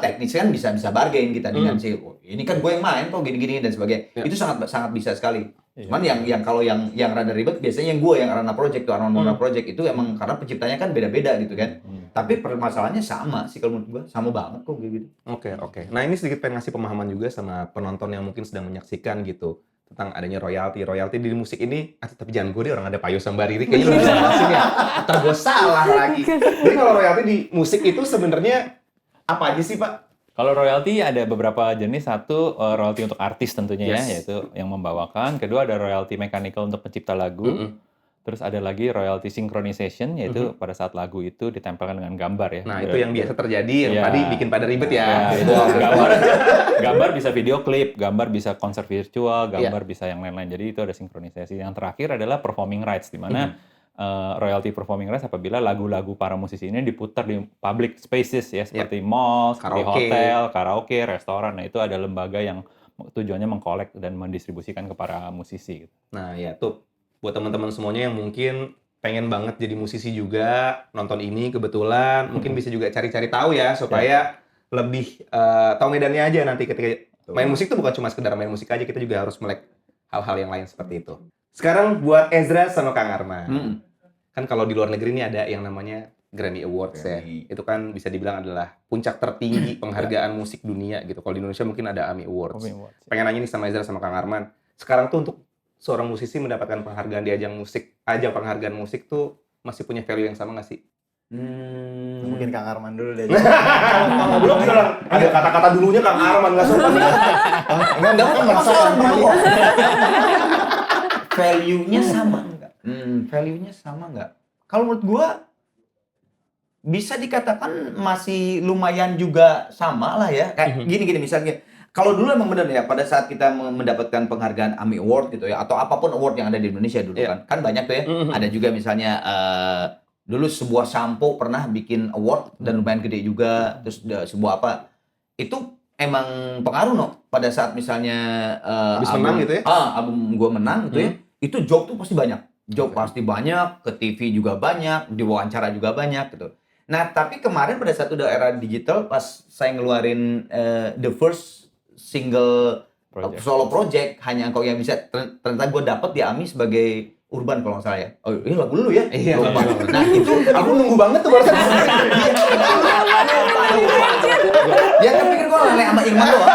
teknis kan bisa bargain kita dengan si ini kan gue yang main kok gini-gini dan sebagainya. Itu sangat bisa sekali. Cuman yang kalau yang rada ribet biasanya yang gue yang Arana Project tuh, Arana Project itu emang karena penciptanya kan beda-beda gitu kan. Tapi permasalahannya sama sih kalau menurut gue, sama banget kok gitu. Oke. Nah, ini sedikit pengen ngasih pemahaman juga sama penonton yang mungkin sedang menyaksikan gitu tentang adanya royalti di musik ini. Tapi jangan gue deh, orang ada Payo sama Mbak Riri kayaknya lu bisa jelasin ya. Ntar gue salah lagi. Jadi kalau royalti di musik itu sebenarnya apa aja sih, Pak? Kalau royalti ada beberapa jenis. Satu royalti untuk artis tentunya Yes. ya, yaitu yang membawakan. Kedua ada royalti mechanical untuk pencipta lagu. Terus ada lagi royalty synchronization, yaitu pada saat lagu itu ditempelkan dengan gambar ya. Nah, itu yang biasa terjadi, yang Ya. tadi bikin pada ribet ya. Ya, itu gambar bisa video klip, gambar bisa konser virtual, gambar bisa yang lain-lain. Jadi itu ada sinkronisasi. Yang terakhir adalah performing rights, di mana royalty performing rights apabila lagu-lagu para musisi ini diputar di public spaces ya, seperti mall, seperti Karaoke. hotel, karaoke, restoran. Nah, itu ada lembaga yang tujuannya mengkolek dan mendistribusikan ke para musisi. Nah, ya tuh buat teman-teman semuanya yang mungkin pengen banget jadi musisi juga, nonton ini kebetulan, mungkin bisa juga cari-cari tahu ya supaya lebih tahu medannya aja nanti ketika main musik tuh bukan cuma sekedar main musik aja, kita juga harus melek hal-hal yang lain seperti itu. Sekarang buat Ezra sama Kang Arman. Kan kalau di luar negeri ini ada yang namanya Grammy Awards ya. Itu kan bisa dibilang adalah puncak tertinggi penghargaan musik dunia gitu. Kalau di Indonesia mungkin ada AMI Awards. Pengen nanya nih sama Ezra sama Kang Arman. Sekarang tuh untuk seorang musisi mendapatkan penghargaan di ajang penghargaan musik tuh masih punya value yang sama nggak sih? Mungkin Kang Arman dulu deh. Belum bilang ada kata-kata dulunya Kang Arman nggak sopan. Enggak kan merasakan kok. Value-nya sama enggak? Value-nya sama enggak? Kalau menurut gua bisa dikatakan masih lumayan juga sama lah ya. Kayak gini misalnya. Kalau dulu emang bener ya, pada saat kita mendapatkan penghargaan AMI Award gitu ya, atau apapun award yang ada di Indonesia dulu kan banyak tuh ya. Ada juga misalnya dulu sebuah sampo pernah bikin award dan lumayan gede juga, terus sebuah apa, itu emang pengaruh pada saat misalnya Habis menang gitu ya? album gua menang gitu ya, itu job tuh pasti banyak. Job pasti banyak, ke TV juga banyak, diwawancara juga banyak gitu. Nah, tapi kemarin pada saat udah era digital, pas saya ngeluarin the first single solo project, Hanya Engkau Yang Bisa, ternyata gue dapet di AMI sebagai Urban kalau nggak salah ya. Oh iya, lagu lu ya? Iya, Lupa. lagu lu. Nah itu aku nunggu banget tuh barusan. Ya kepikir gue lele sama Irman doang.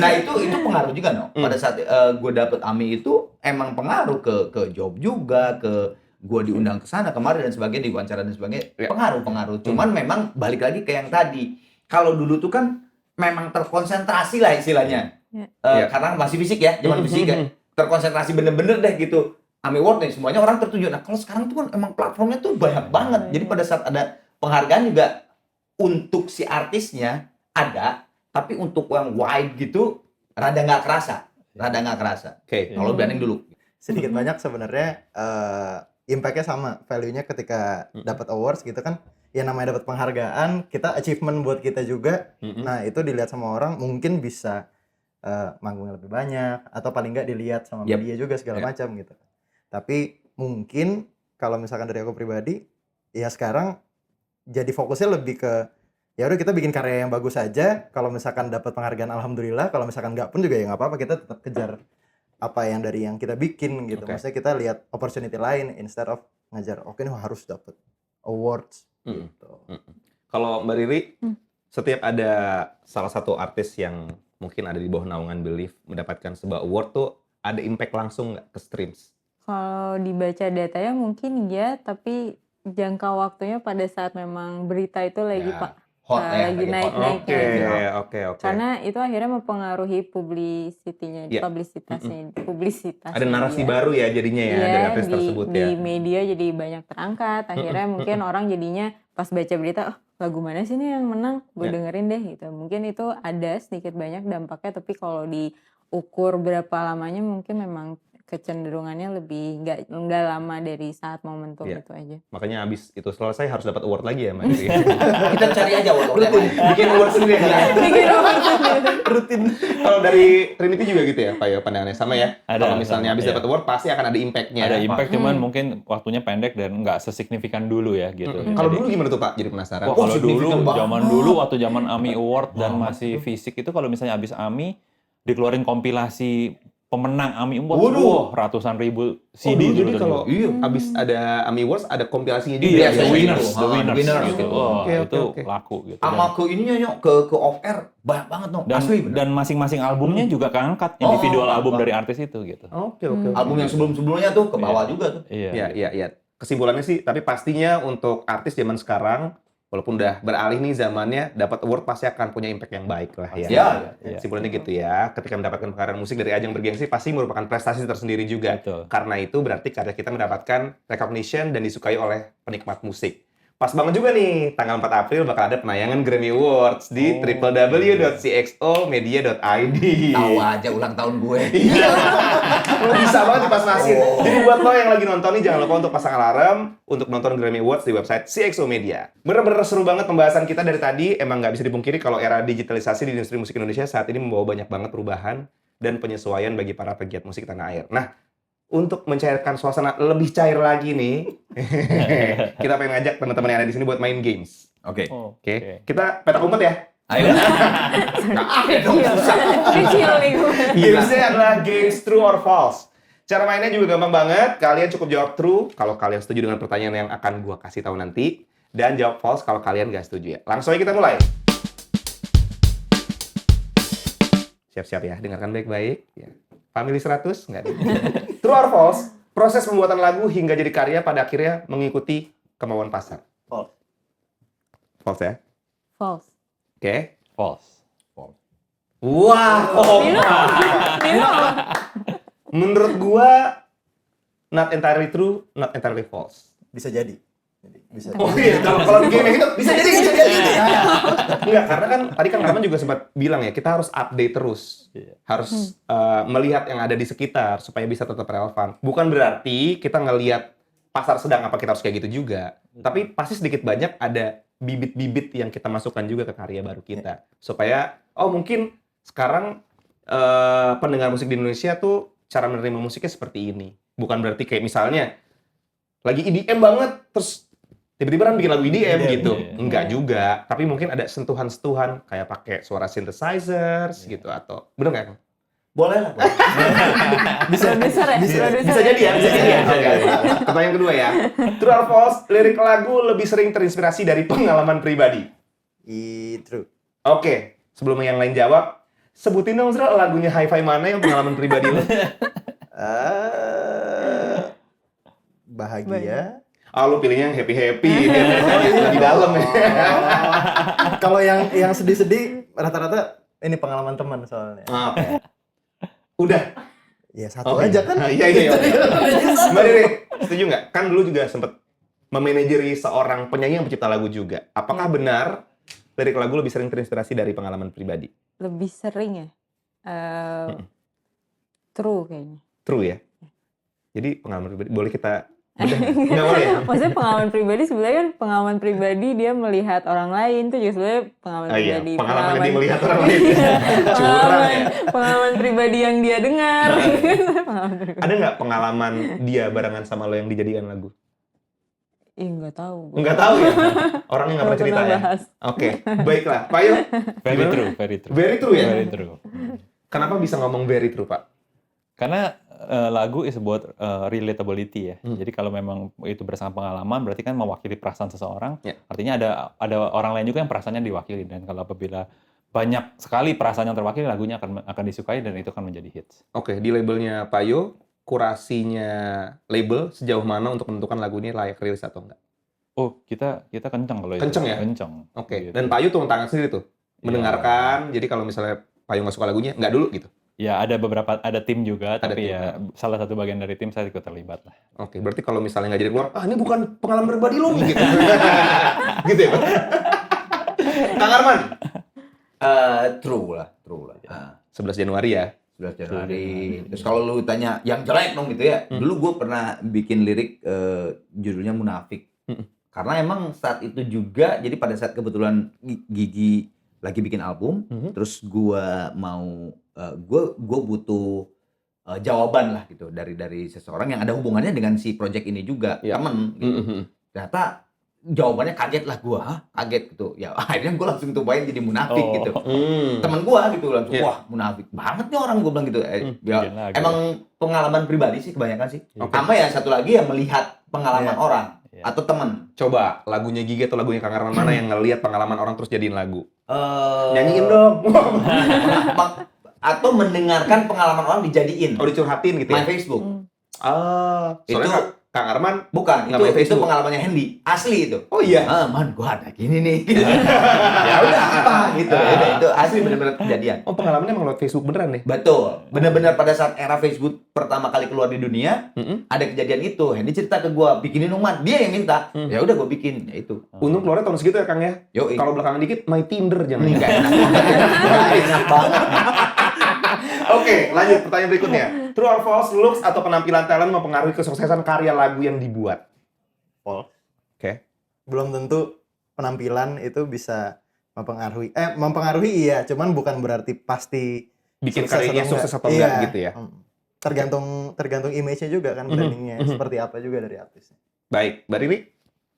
Nah itu pengaruh juga no. Pada saat gue dapet AMI itu emang pengaruh ke job juga, ke gue diundang ke sana kemarin dan sebagainya, diwawancara dan sebagainya. Pengaruh. Cuman memang balik lagi ke yang tadi. Kalau dulu tuh kan memang terkonsentrasi lah istilahnya. Karena masih fisik ya, zaman fisik ya. Terkonsentrasi bener-bener deh gitu. AMI Award nih semuanya orang tertuju. Nah kalau sekarang tuh kan emang platformnya tuh banyak banget. Jadi pada saat ada penghargaan juga untuk si artisnya ada, tapi untuk yang wide gitu rada nggak kerasa. Oke. Kalau branding dulu. Sedikit banyak sebenarnya impact-nya sama, value-nya ketika dapat awards gitu kan. Ya namanya dapat penghargaan, kita achievement buat kita juga. Nah, itu dilihat sama orang mungkin bisa manggung lebih banyak atau paling nggak dilihat sama media juga segala macam gitu. Tapi mungkin kalau misalkan dari aku pribadi, ya sekarang jadi fokusnya lebih ke ya udah kita bikin karya yang bagus aja. Kalau misalkan dapat penghargaan alhamdulillah, kalau misalkan nggak pun juga ya nggak apa-apa, kita tetap kejar apa yang dari yang kita bikin gitu. Maksudnya kita lihat opportunity lain instead of ngajar oke nih harus dapat awards gitu. Kalau Mbak Riri, setiap ada salah satu artis yang mungkin ada di bawah naungan Believe mendapatkan sebuah award tuh ada impact langsung nggak ke streams? Kalau dibaca datanya mungkin ya, tapi jangka waktunya pada saat memang berita itu lagi hot ya, lagi lagi naik-naiknya gitu. Oke. Karena itu akhirnya mempengaruhi publisitasnya. Ada narasi dia. baru ya jadinya ya dari artis di, tersebut di ya. media jadi banyak terangkat. Akhirnya mungkin orang jadinya pas baca berita, oh lagu mana sih nih yang menang? Gue dengerin deh gitu. Mungkin itu ada sedikit banyak dampaknya, tapi kalau diukur berapa lamanya mungkin memang kecenderungannya lebih nggak lama dari saat momentum itu aja. Makanya abis itu selesai harus dapat award lagi ya Mbak Riri. Kita cari aja award. Bikin award sendiri ya. Bikin award sendiri. Rutin. Kalau dari Trinity juga gitu ya Pak ya, pandangannya sama ya. Ada, Kalau misalnya sama, abis dapat award pasti akan ada impact-nya. Ada impact, cuman mungkin waktunya pendek dan nggak sesignifikan dulu ya gitu. Kalau dulu gimana tuh Pak? Jadi penasaran. Wah, kalau dulu, signifikan waktu zaman AMI Award dan masih fisik itu, kalau misalnya abis AMI dikeluarin kompilasi pemenang AMI Awards, ratusan ribu CD. Jadi kalau abis ada AMI Awards ada kompilasinya juga. Iya, ya? the winners gitu. gitu. Wah, Oke. itu laku gitu. Sama ke ininya nyok, ke off air banyak banget no. Dan, Asli bener. dan masing-masing albumnya juga keangkat individual album dari artis itu gitu. Oke. Album yang sebelum-sebelumnya tuh ke bawah juga tuh. Iya. Kesimpulannya sih, tapi pastinya untuk artis zaman sekarang, walaupun udah beralih nih zamannya, dapat award pasti akan punya impact yang baik lah ya. Iya. Kesimpulannya gitu ya, ketika mendapatkan penghargaan musik dari ajang bergengsi pasti merupakan prestasi tersendiri juga. Betul. Karena itu berarti karya kita mendapatkan recognition dan disukai oleh penikmat musik. Pas banget juga nih, tanggal 4 April bakal ada penayangan Grammy Awards di www.cxomedia.id. Tahu aja ulang tahun gue. Iya, lo bisa banget dipasnasin. Jadi buat lo yang lagi nonton nih, jangan lupa untuk pasang alarm untuk nonton Grammy Awards di website CXO Media. Bener-bener seru banget pembahasan kita dari tadi. Emang nggak bisa dipungkiri kalau era digitalisasi di industri musik Indonesia saat ini membawa banyak banget perubahan dan penyesuaian bagi para pegiat musik tanah air. Nah, untuk mencairkan suasana lebih cair lagi nih, kita pengen ngajak teman-teman yang ada di sini buat main games. Oke. Oke. Kita petak umpet ya. Ayo. Kecil nih gue. Gamesnya adalah games true or false. Cara mainnya juga gampang banget. Kalian cukup jawab true kalau kalian setuju dengan pertanyaan yang akan gua kasih tahu nanti, dan jawab false kalau kalian nggak setuju ya. Langsung aja kita mulai. Siap-siap ya, dengarkan baik-baik. Ya. Family 100 nggak ada. True or false? Proses pembuatan lagu hingga jadi karya pada akhirnya mengikuti kemauan pasar. False. False ya. False. Oke. False. Wah. Menurut gua not entirely true, not entirely false. Bisa jadi. Bisa. Oh iya, kalau di game yang itu bisa jadi. Enggak, karena kan tadi kan Karman juga sempat bilang ya, kita harus update terus. Harus melihat yang ada di sekitar supaya bisa tetap relevan. Bukan berarti kita ngelihat pasar sedang apa kita harus kayak gitu juga. Tapi pasti sedikit banyak ada bibit-bibit yang kita masukkan juga ke karya baru kita. Supaya, mungkin sekarang pendengar musik di Indonesia tuh cara menerima musiknya seperti ini. Bukan berarti kayak misalnya lagi EDM banget, terus tiba-tiba bikin lagu EDM gitu. Iya. Enggak juga, tapi mungkin ada sentuhan-sentuhan kayak pakai suara synthesizers gitu atau bener nggak? Kang? Boleh lah. Produser ya? Bisa jadi ya, bisa jadi ya. Oke. Pertanyaan kedua ya. True or false, lirik lagu lebih sering terinspirasi dari pengalaman pribadi? True. Oke, sebelum yang lain jawab, sebutin dong Zra lagunya Hi-Fi mana yang pengalaman pribadi lu? Bahagia. Lu pilihnya yang happy-happy, biar lebih dalam ya. Kalau yang sedih-sedih rata-rata ini pengalaman teman soalnya. Oke. Udah. Ya satu Oke. aja kan. Iya. Mbak Riri, setuju nggak? Kan dulu juga sempat memanajeri seorang penyanyi yang pencipta lagu juga. Apakah benar lirik lagu lebih sering terinspirasi dari pengalaman pribadi? Lebih sering ya? True kayaknya. True ya? Jadi pengalaman pribadi, boleh kita bedah? Nggak boleh ya? Maksudnya pengalaman pribadi sebenarnya kan pengalaman pribadi dia melihat orang lain tuh juga sebenarnya pengalaman Iya, pribadi. pengalaman dia melihat orang lain. Curang ya. Pengalaman pribadi yang dia dengar. Pengalaman pribadi. Ada nggak pengalaman dia barengan sama lo yang dijadikan lagu? Ih, nggak tahu. Nggak tahu ya? Orangnya nggak pernah cerita ya? bahas. Oke, baiklah. Pak Yo, Very gimana? true, very true. Very true ya? Very true. Kenapa bisa ngomong very true, Pak? Karena lagu is about relatability ya. Hmm. Jadi kalau memang itu berdasarkan pengalaman, berarti kan mewakili perasaan seseorang. Ya. Artinya ada orang lain juga yang perasaannya diwakili. Dan kalau apabila banyak sekali perasaan yang terwakili, lagunya akan disukai dan itu akan menjadi hits. Oke, di labelnya Pak Yo, kurasinya label sejauh mana untuk menentukan lagu ini layak rilis atau enggak? Oh, kita kencang kalau itu. Kencang ya? Kencang. Oke, Gitu. dan Pak Yo turun tangan sendiri tuh, Iya. mendengarkan. Jadi kalau misalnya Pak Yo nggak suka lagunya, nggak dulu gitu. Ya ada tim juga, Ada tim. tapi ya salah satu bagian dari tim saya ikut terlibat lah. Oke, berarti kalau misalnya nggak jadi keluar, ini bukan pengalaman pribadi lo nih, gitu. Gitu ya, Pak? Kang Arman, True lah. 11 Januari ya. 11 Januari. Terus kalau lu tanya yang jelek dong gitu ya. Dulu gue pernah bikin lirik judulnya Munafik. Karena emang saat itu juga, jadi pada saat kebetulan Gigi lagi bikin album, terus gue mau, gue butuh jawaban lah gitu dari seseorang yang ada hubungannya dengan si project ini juga, Iya. temen gitu. Ternyata jawabannya kaget lah gue, kaget gitu. Ya akhirnya gue langsung tubahin jadi Munafik Oh. gitu. Hmm. Temen gue gitu langsung, Iya. wah munafik banget nih orang, gue bilang gitu. Ya, bikin lagu. emang pengalaman pribadi sih kebanyakan sih. Oke. Sama ya satu lagi ya melihat pengalaman Iya. orang Iya. atau temen. Coba lagunya Gigi atau lagunya Kang Arman mana yang ngelihat pengalaman orang terus jadiin lagu? Eh, Nyanyiin dong. atau mendengarkan pengalaman orang dijadiin Oh, dicurhatin gitu main ya? Facebook. Soalnya Itu- Kang Arman, Bukan, Nggak main itu Facebook. pengalamannya Hendy, asli itu. oh iya. Man, gua ada gini nih. Ya udah apa gitu. Ya udah, itu asli benar-benar kejadian. Oh, pengalamannya emang lewat Facebook beneran nih? Betul, benar-benar pada saat era Facebook pertama kali keluar di dunia, Mm-mm. ada kejadian itu. Hendy cerita ke gua, bikinin dong Man, dia yang minta. Ya udah gua bikin, ya itu. Untung keluarnya tahun segitu ya Kang ya? Yoi. Kalau belakangan dikit, My Tinder jangan. Nggak enak, nggak enak banget. Oke, lanjut pertanyaan berikutnya. True or false, looks atau penampilan talent mempengaruhi kesuksesan karya lagu yang dibuat? False. Oke. Belum tentu penampilan itu bisa mempengaruhi iya, cuman bukan berarti pasti Bikin sukses karyanya atau sukses enggak. atau enggak Iya. gitu ya? Tergantung image-nya juga kan, brandingnya seperti apa juga dari artisnya. Baik, Mbak Riri?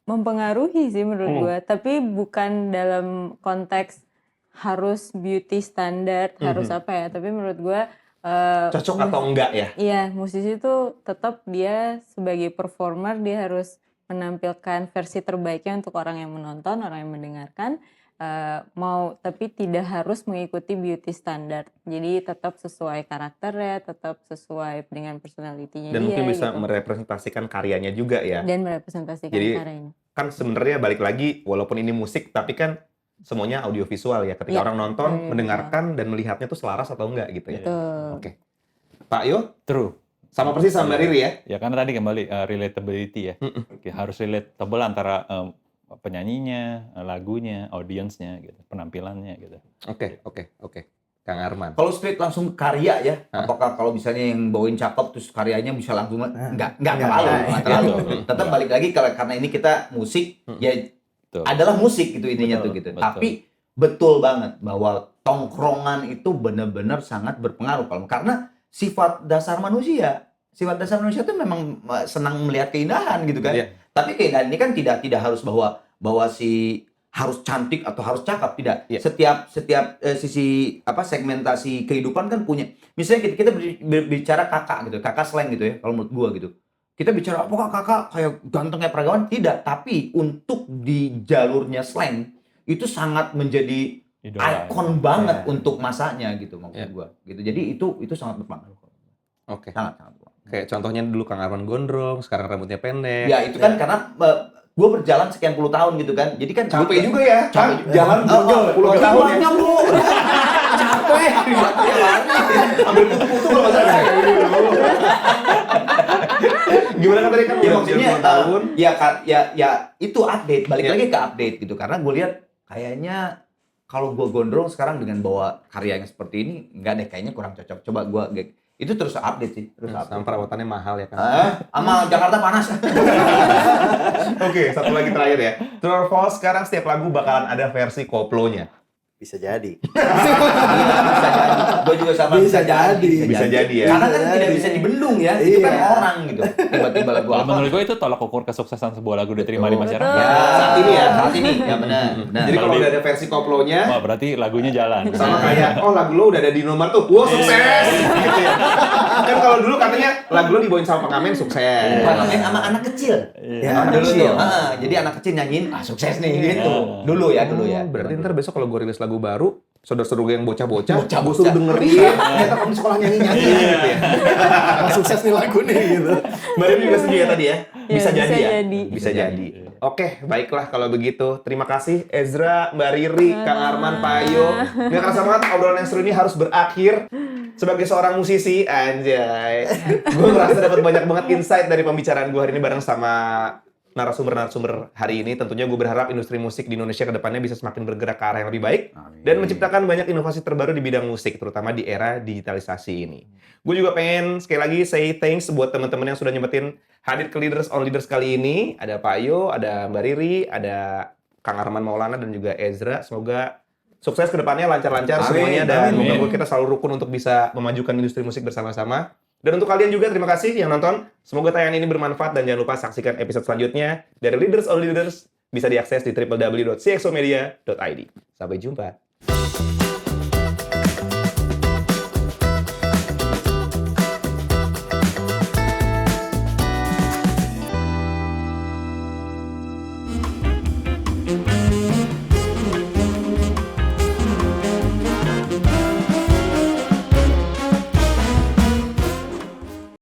Mempengaruhi sih menurut gua, tapi bukan dalam konteks harus beauty standard, harus apa ya, tapi menurut gua Cocok atau enggak ya? iya, musisi itu tetap dia sebagai performer dia harus menampilkan versi terbaiknya untuk orang yang menonton, orang yang mendengarkan, tapi tidak harus mengikuti beauty standard. Jadi tetap sesuai karakternya, tetap sesuai dengan personality-nya Dan dia mungkin bisa gitu. merepresentasikan karyanya juga ya? Dan merepresentasikan Jadi, karyanya. Kan sebenarnya balik lagi, walaupun ini musik, tapi kan semuanya audiovisual ya. Ketika Iya, orang nonton, audiovisual. mendengarkan, dan melihatnya tuh selaras atau enggak gitu ya? Betul. Oke. Pak Yo, True. sama persis sama Mbak Riri ya? Ya karena tadi kembali relatability ya. Oke, harus relatable antara penyanyinya, lagunya, audiensnya gitu, penampilannya gitu. Oke. Kang Arman. Kalau straight langsung karya ya, apakah kalau misalnya yang bawain cakep terus karyanya bisa langsung enggak terlalu. Betul. Tetap balik lagi karena ini kita musik ya Betul. adalah musik gitu intinya Betul, tuh gitu. betul. Tapi betul banget bahwa tongkrongan itu benar-benar sangat berpengaruh karena sifat dasar manusia itu memang senang melihat keindahan gitu kan. Iya. Tapi keindahan ini kan tidak harus bahwa si harus cantik atau harus cakep, tidak. Iya. Setiap sisi segmentasi kehidupan kan punya. Misalnya kita berbicara kakak gitu, kakak slang gitu ya kalau menurut gua gitu. Kita bicara apakah kakak kayak ganteng kayak peragawan? Tidak, tapi untuk di jalurnya slang itu sangat menjadi Idola. ikon banget Ya. untuk masanya gitu maksud Ya. gua. Gitu. Jadi itu sangat berpengaruh. Oke. Sangat berpengaruh. Kayak contohnya dulu Kang Arman gondrong, sekarang rambutnya pendek. Ya itu kan karena gue berjalan sekian puluh tahun gitu kan. Jadi kan Capek juga ya, Capek juga. jalan puluh tahun ya. Bu. Capek. Ambil kutu-kutu loh masalahnya. Gimana kan tadi kan Ya udah maksudnya 10 tahun. ya itu update, balik Ya. lagi ke update gitu. Karena gue lihat kayaknya kalau gue gondrong sekarang dengan bawa karya yang seperti ini, enggak deh, kayaknya kurang cocok. Coba gue itu terus update sih, terus Sama update. perawatannya mahal ya kan. Sama Jakarta panas. Oke, satu lagi terakhir ya. True or false, sekarang setiap lagu bakalan ada versi koplonya. Bisa jadi. Bisa jadi. Gue juga sama Bisa jadi. Bisa jadi ya. Karena kan Bisa tidak jadi. bisa dibendung ya. Itu kan Iya. orang gitu. Tiba-tiba lagu Kalau apa? menurut gue itu tolak ukur kesuksesan sebuah lagu diterima di Betul. masyarakat. Ya, saat ini ya, saat ini. Ya benar. Benar. Jadi kalau Kalau udah ada versi koplonya, Wah, berarti lagunya jalan. sama kayak, oh lagu lo udah ada di Indomaret tuh, wah sukses! Gitu ya. Kan kalau dulu katanya lagu lo dibawain sama pengamen sukses. Pengamen sama anak kecil. Ya, Dulu kecil. tuh. Jadi anak kecil nyanyiin, sukses nih gitu. Dulu ya. Berarti ntar besok kalau gue rilis lagu baru, saudara-saudara gue yang bocah-bocah, Bocah-bocah. gue suruh dengerin, ternyata kamu sekolah nyanyi-nyanyi gitu ya. Sukses nih lagu nih gitu. Mbak Rin juga setuju ya tadi ya? Ya, Bisa jadi ya? jadi. Bisa jadi. Oke, baiklah kalau begitu. Terima kasih Ezra, Mbak Riri, Kang Arman, Pak Ayo. Nggak kerasa banget obrolan yang seru ini harus berakhir. Sebagai seorang musisi, anjay. Gue ngerasa dapat banyak banget insight dari pembicaraan gue hari ini bareng sama narasumber-narasumber hari ini. Tentunya gue berharap industri musik di Indonesia ke depannya bisa semakin bergerak ke arah yang lebih baik. Dan menciptakan banyak inovasi terbaru di bidang musik, terutama di era digitalisasi ini. Gue juga pengen sekali lagi say thanks buat teman-teman yang sudah nyempetin hadir ke Leaders on Leaders kali ini. Ada Pak Ayo, ada Mbak Riri, ada Kang Arman Maulana, dan juga Ezra. Semoga sukses ke depannya, lancar-lancar Amin, semuanya. Dan amin. moga-moga kita selalu rukun untuk bisa memajukan industri musik bersama-sama. Dan untuk kalian juga, terima kasih yang nonton. Semoga tayangan ini bermanfaat dan jangan lupa saksikan episode selanjutnya dari Leaders on Leaders. Bisa diakses di www.cxomedia.id. Sampai jumpa.